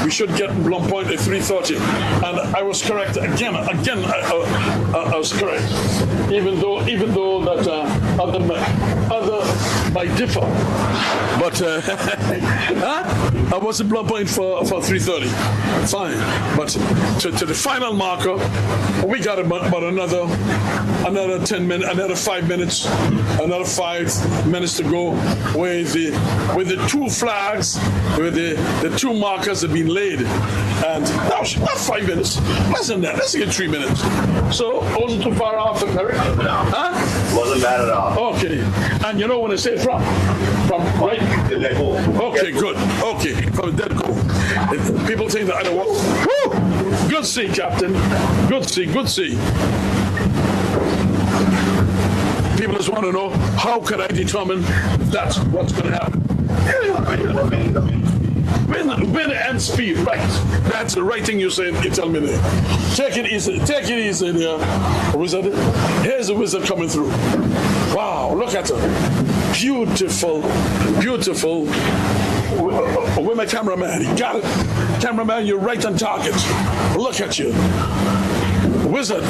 we should get in Blum Point at 3:30. And I was correct again, I was correct. Even though that other might differ. But I was in Blum Point for 3:30. Fine. But to the final marker, we got about another 10 minutes, another 5 minutes, another 5 minutes to go with the 2 flags, with the 2 markers have been laid. And now not 5 minutes, less than that, let's get 3 minutes. So was it too far off the Merrick? Huh? Wasn't bad at all. Okay. And you know when I say from right? Okay, good. Okay, from dead cool. People think that I don't want. Woo! Good see, Captain. Good see. People just want to know, how can I determine that's what's going to happen? Wind and speed, right. That's the right thing you tell me there. Take it easy there, Wizard. Here's the Wizard coming through. Wow, look at her. Beautiful. With my cameraman, he got it. Cameraman, you're right on target. Look at you. Wizard.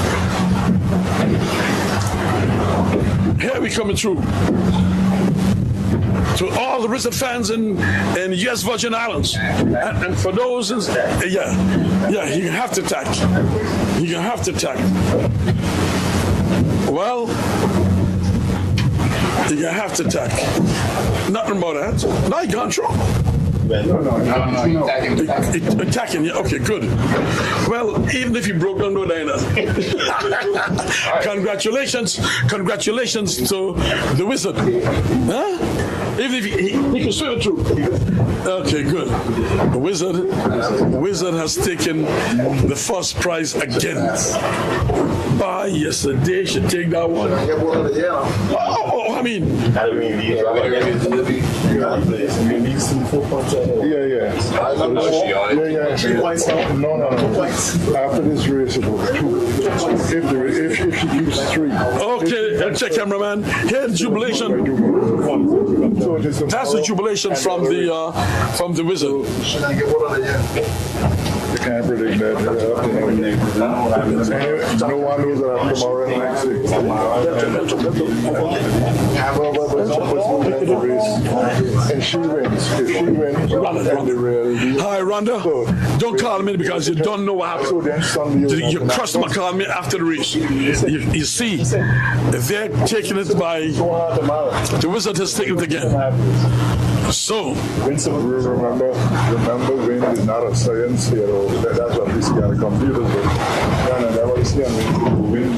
Here we coming through. To all the Wizard fans in US Virgin Islands. And for those, you have to tack. Well, you have to tack. Nothing about that. Now you gone through. No, Attacking, yeah, okay, good. Well, even if you broke down, no diner. Congratulations to the Wizard. Huh? Even if he can swim it through. Okay, good. The Wizard has taken the first prize again. Yesterday should take that one. I mean. Yeah. 3 points. No. After this race, it was 2. If she keeps 3. Okay, check cameraman. Here's jubilation. That's the jubilation from the Wizard. Should I get one of the You can't predict that. No one knows that tomorrow and next week. And she wins. If she wins, then the real deal. Hi, Rhonda. Don't call me because you don't know what So happened. then Sunday, Your customer called me after the race. You see, they're taking it by the wizard has taken it again. So, remember, win is not a science here. That's what this guy computers do.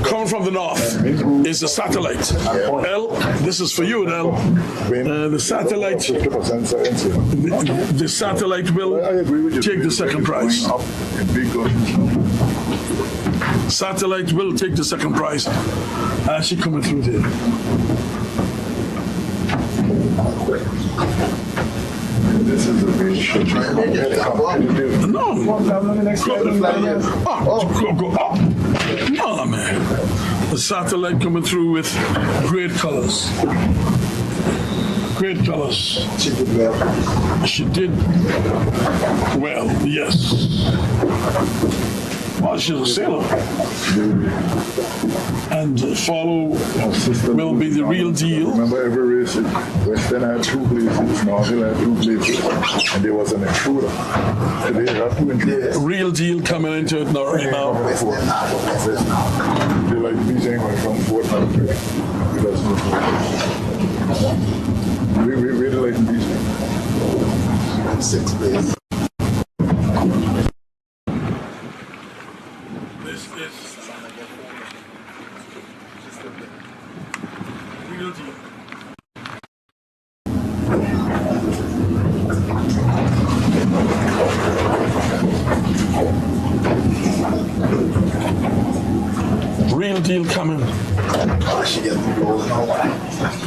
coming from the north is the satellite. L, this is for you, L. The satellite, 50% science here. the satellite will I agree with you. take the second prize. Up in big guns. Satellite will take the second prize. She coming through there. This is a big shit. Competitive. No. Go up. No, man. The satellite coming through with great colors. Great colors. She did well, yes. Well, she's a sailor. And follow will be the real deal. Remember every race, Western had 2 places, Northern had 2 places, and there was an intruder. Today they have 2 intruders. Real deal coming into it now, right now. They like BJ when it comes forth now. We really like BJ. 6 days. This is real deal. Real deal coming. She gets the goal and all that.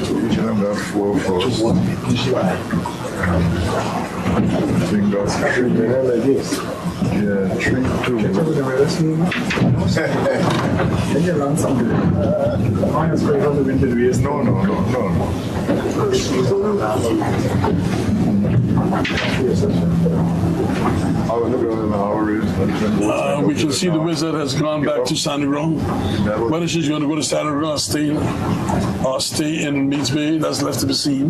Each of them got 4 first. I think that's 3. Yeah, 3, 2. No. We can see the wizard has gone back to Sandy Ground. Whether she's going to go to Sandy Ground or stay in Meats Bay, that's left to be seen.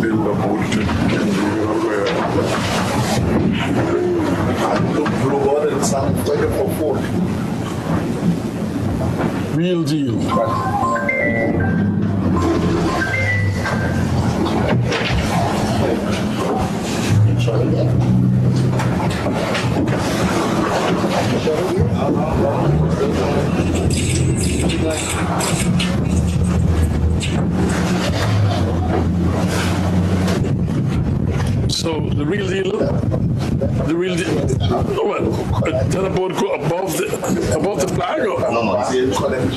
Build a boat to Real deal. So the real deal, oh well, teleport go above the flag or? No,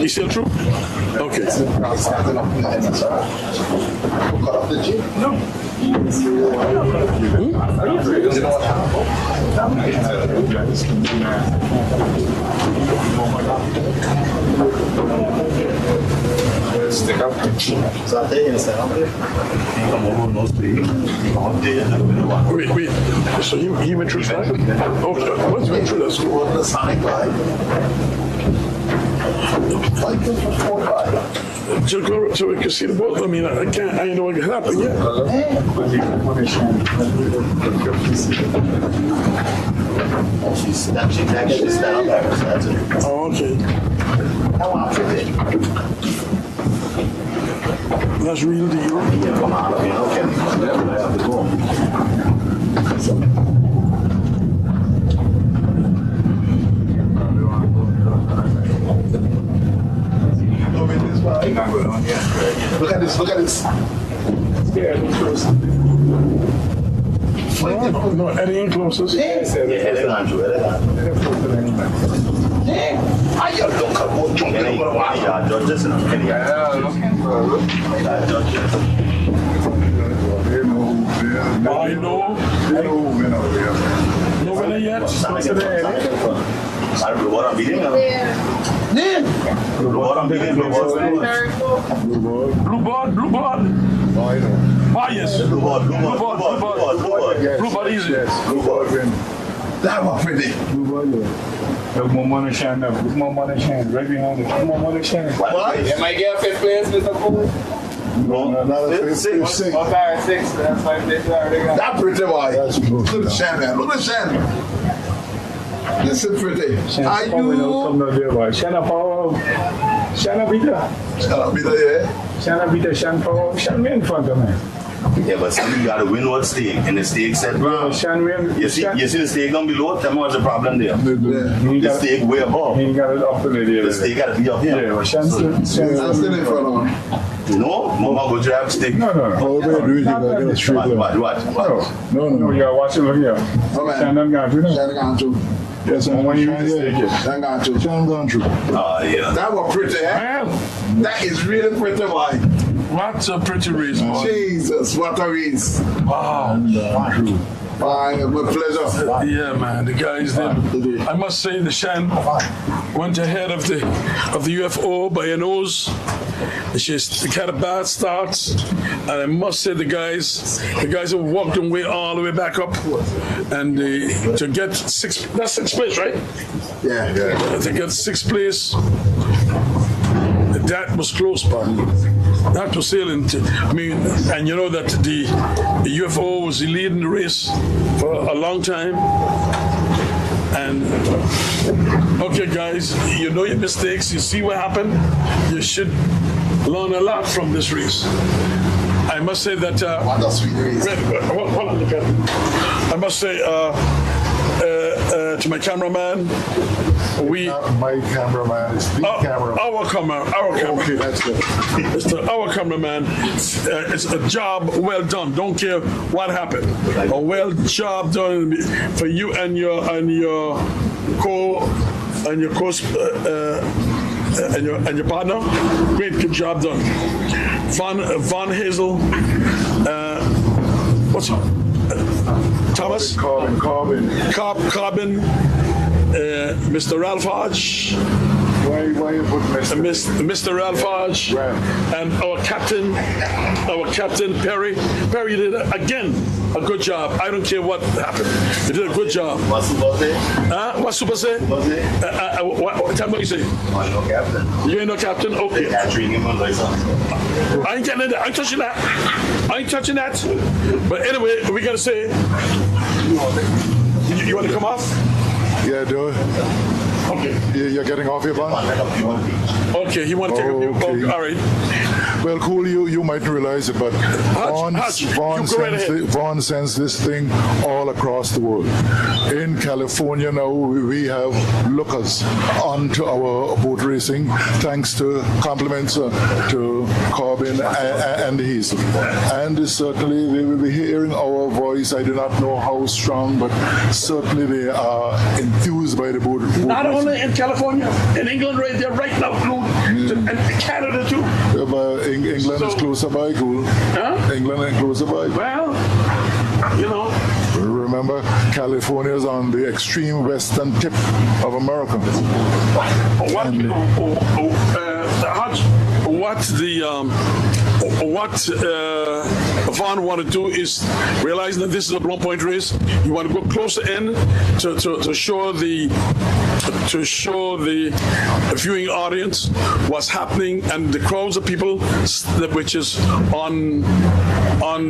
Is still true? Okay. No. Stick up. Wait. So he went through that? Okay. What's went through that school? The Sonic Live. Like this was 45. So go so we can see the boat. I mean, I know what can happen yet. she's actually stand there. So that's it. Oh, okay. I want to fit. That's real deal. Yeah, come on. I mean, okay. I have to go. Look at this. No, Eddie ain't closest. I know. No winner yet. What I'm beating. Blue board, I'm beating blue board. Blue board. I know. Ah, yes. Blue board. Yes, Blue board easy. Yes, blue board win. That was pretty. Blue board, yeah. Look more money shine up. Look more money shine. Right behind it. Look more money shine. What? Am I getting fifth place, Mr. Cole? Another Six. six. Oh, sorry, six. That's 5 places I already got. That pretty boy. That's good. Look at Shannon. Look at Shannon. Listen pretty. Are you? Shanna Power. Shanna Vita. Shut up, Peter, yeah? Shanna Vita, Shan Power. Shan Win in front of me. Yeah, but some you gotta win what stake, and the stake set ground. Shan Win. You see the stake down below? Tell me what's the problem there. The stake way above. He got it up in the The area. stake gotta be up here. Yeah, but Shan I'm still in front of him. No, Mama go grab stick. No. All we do is you gotta get a straight line. What? No, No, you gotta watch it. Look here. Oh, man. Shan done gone through now. Shannon gone through. Yes, I'm When you trying use the stick, to. yeah. Shannon gone through. Sean gone through. Yeah. That was pretty, eh? Well, That is really pretty, boy. what a pretty race, boy. Jesus, what a race. Wow. True. Fine, with pleasure. Yeah, man, the guys did. I must say the Shan went ahead of the UFO by a nose. She had a bad start, and I must say the guys have walked their way all the way back up, and to get that's sixth place, right? Yeah. To get sixth place, that was close, man. That was sailing. And you know that the UFO was leading the race for a long time. And okay, guys, you know your mistakes. You see what happened. You should learn a lot from this race. I must say that. What a sweet race. Hold on, look at it. I must say to my cameraman, Not my cameraman, it's the cameraman. our cameraman. Okay, that's good. Our cameraman, it's a job well done. Don't care what happened. A well job done for you and your partner. Great, good job done. Von Hazel, what's Thomas? Corbin. Carbon, Mr. Ralph Hodge. Why you put Mr. Mr. Ralph Hodge, Right. and our captain Perry. Perry did again a good job. I don't care what happened. You did a good job. What's the say? What Super say? What's it? Tell me what you say. I'm no captain. You ain't no captain? Okay. Can't treat him like something. I ain't getting that. I ain't touching that. I ain't touching that. But anyway, we gotta say. You want to come off? Yeah, do it. Okay. You're getting off your bun? Okay. He want to take a view. Okay. All right. Well, cool, you mightn't realize it, but Hodge, you go right ahead. Vaughn sends this thing all across the world. In California now, we have lookers onto our boat racing, thanks to compliments to Corbin and Hazel. And certainly they will be hearing our voice. I do not know how strong, but certainly they are enthused by the boat Not racing. only in California, in England right there, right now, and Canada too. But England is closer by, cool. Huh? England is closer by. Well, you know, Remember, California is on the extreme western tip of America. What Vaughn want to do is realize that this is a blown point race. You want to go closer in to show the viewing audience what's happening and the crowds of people, which is on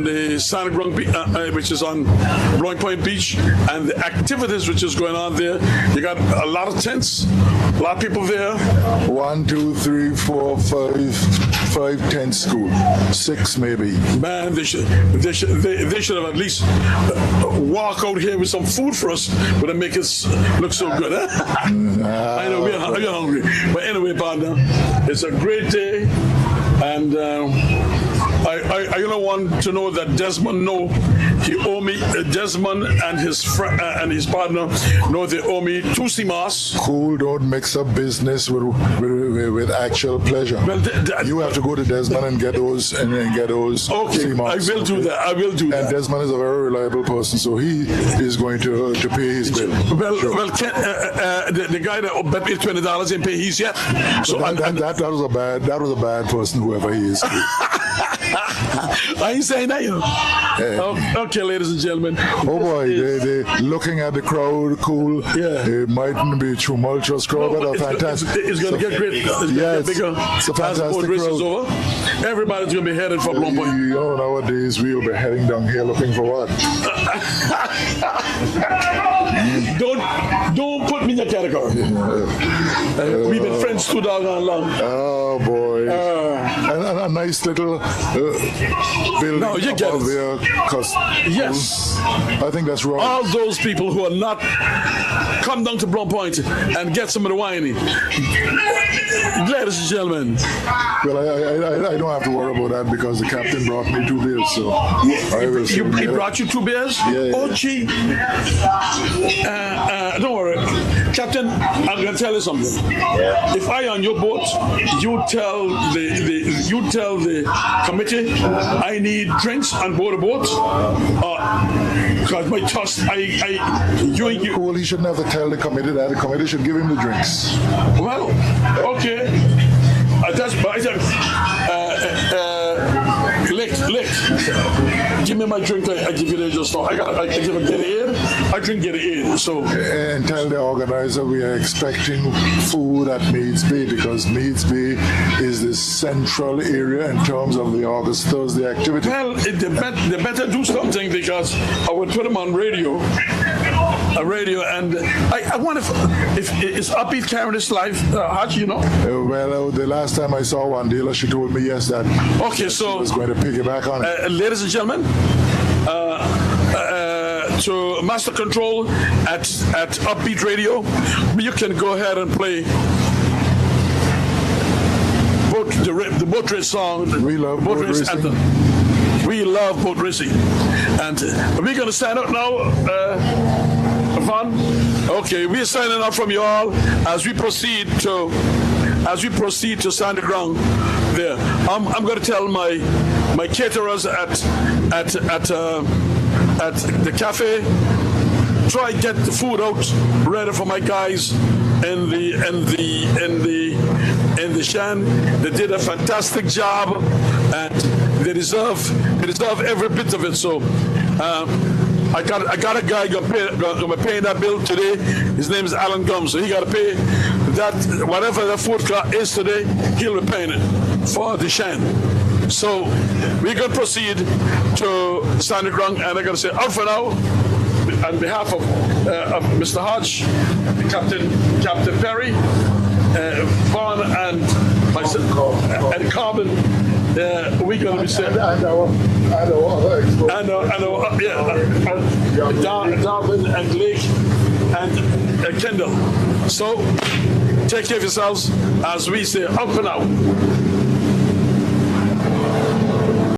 the Santa Grung, which is on Blowing Point Beach, and the activities which is going on there. You got a lot of tents, a lot of people there. 1, 2, 3, 4, 5 tent school, 6 maybe. Man, they should have at least walk out here with some food for us, but to make us look so good. Huh? I know we're hungry, but anyway, partner, it's a great day, and I don't want to know that Desmond know he owe me. Desmond and his partner know they owe me 2 CMOS. Cool, don't mix up business with actual pleasure. Well, you have to go to Desmond and get those Okay, CMOS, I will do that. I will do And that. Desmond is a very reliable person, so he is going to pay his bill. Well, Sure. well, the guy that bet me $20 didn't pay his yet. So that was a bad person, whoever he is. I ain't saying that, you know. Okay, ladies and gentlemen. Oh boy, they looking at the crowd, cool. Yeah. It mightn't be tumultuous crowd, but a fantastic. It's going to get great. It's going to Yes, get bigger it's a as the boat fantastic race is crowd. over. Everybody's going to be headed for Blom Point. You know, nowadays we'll be heading down here looking for what? Don't put me in the category. We've been friends too doggone long. Oh boy. And a nice little building No, you get above it. there. Yes. I think that's wrong. All those people who are not come down to Blom Point and get some of the wine. Ladies and gentlemen. Well, I don't have to worry about that because the captain brought me 2 beers, so I will He brought you 2 beers? Yeah. Oh, gee. Don't worry. Captain, I'm going to tell you something. If I on your boat, you tell the committee I need drinks on board the boat. Because my trust, you. Well, he shouldn't have to tell the committee that. The committee should give him the drinks. Well, okay. That's Lick. Give me my drink. I give you the just now. I give him Gatorade. I drink Gatorade. So And tell the organizer we are expecting food at Meads Bay because Meads Bay is the central area in terms of the August Thursday activity. well, they better do something because I would put them on radio. And I wonder if it's Upbeat carrying this live, Hutch, you know? The last time I saw Wandela, she told me yes that Okay, she so was going to piggyback on it. ladies and gentlemen, to Master Control at Upbeat Radio, you can go ahead and play the boat race song. We love boat race racing. anthem. We love boat racing, and we're going to sign out now. Fun. Okay, we're signing out from you all as we proceed to stand the ground there. I'm going to tell my caterers at the cafe, try get the food out ready for my guys in the Shan. They did a fantastic job and they deserve every bit of it. So I got a guy gonna pay that bill today. His name is Alan Gum, so he got to pay that whatever the food cost is today. He'll be paying it for the Shan. So we're gonna proceed to stand the ground, and I'm gonna say out for now on behalf of Mr. Hodge, Captain Perry, Vaughn, and myself, and Carbon. We're going to be saying, Darwin and Blake and Kendall. So take care of yourselves as we say, out for now.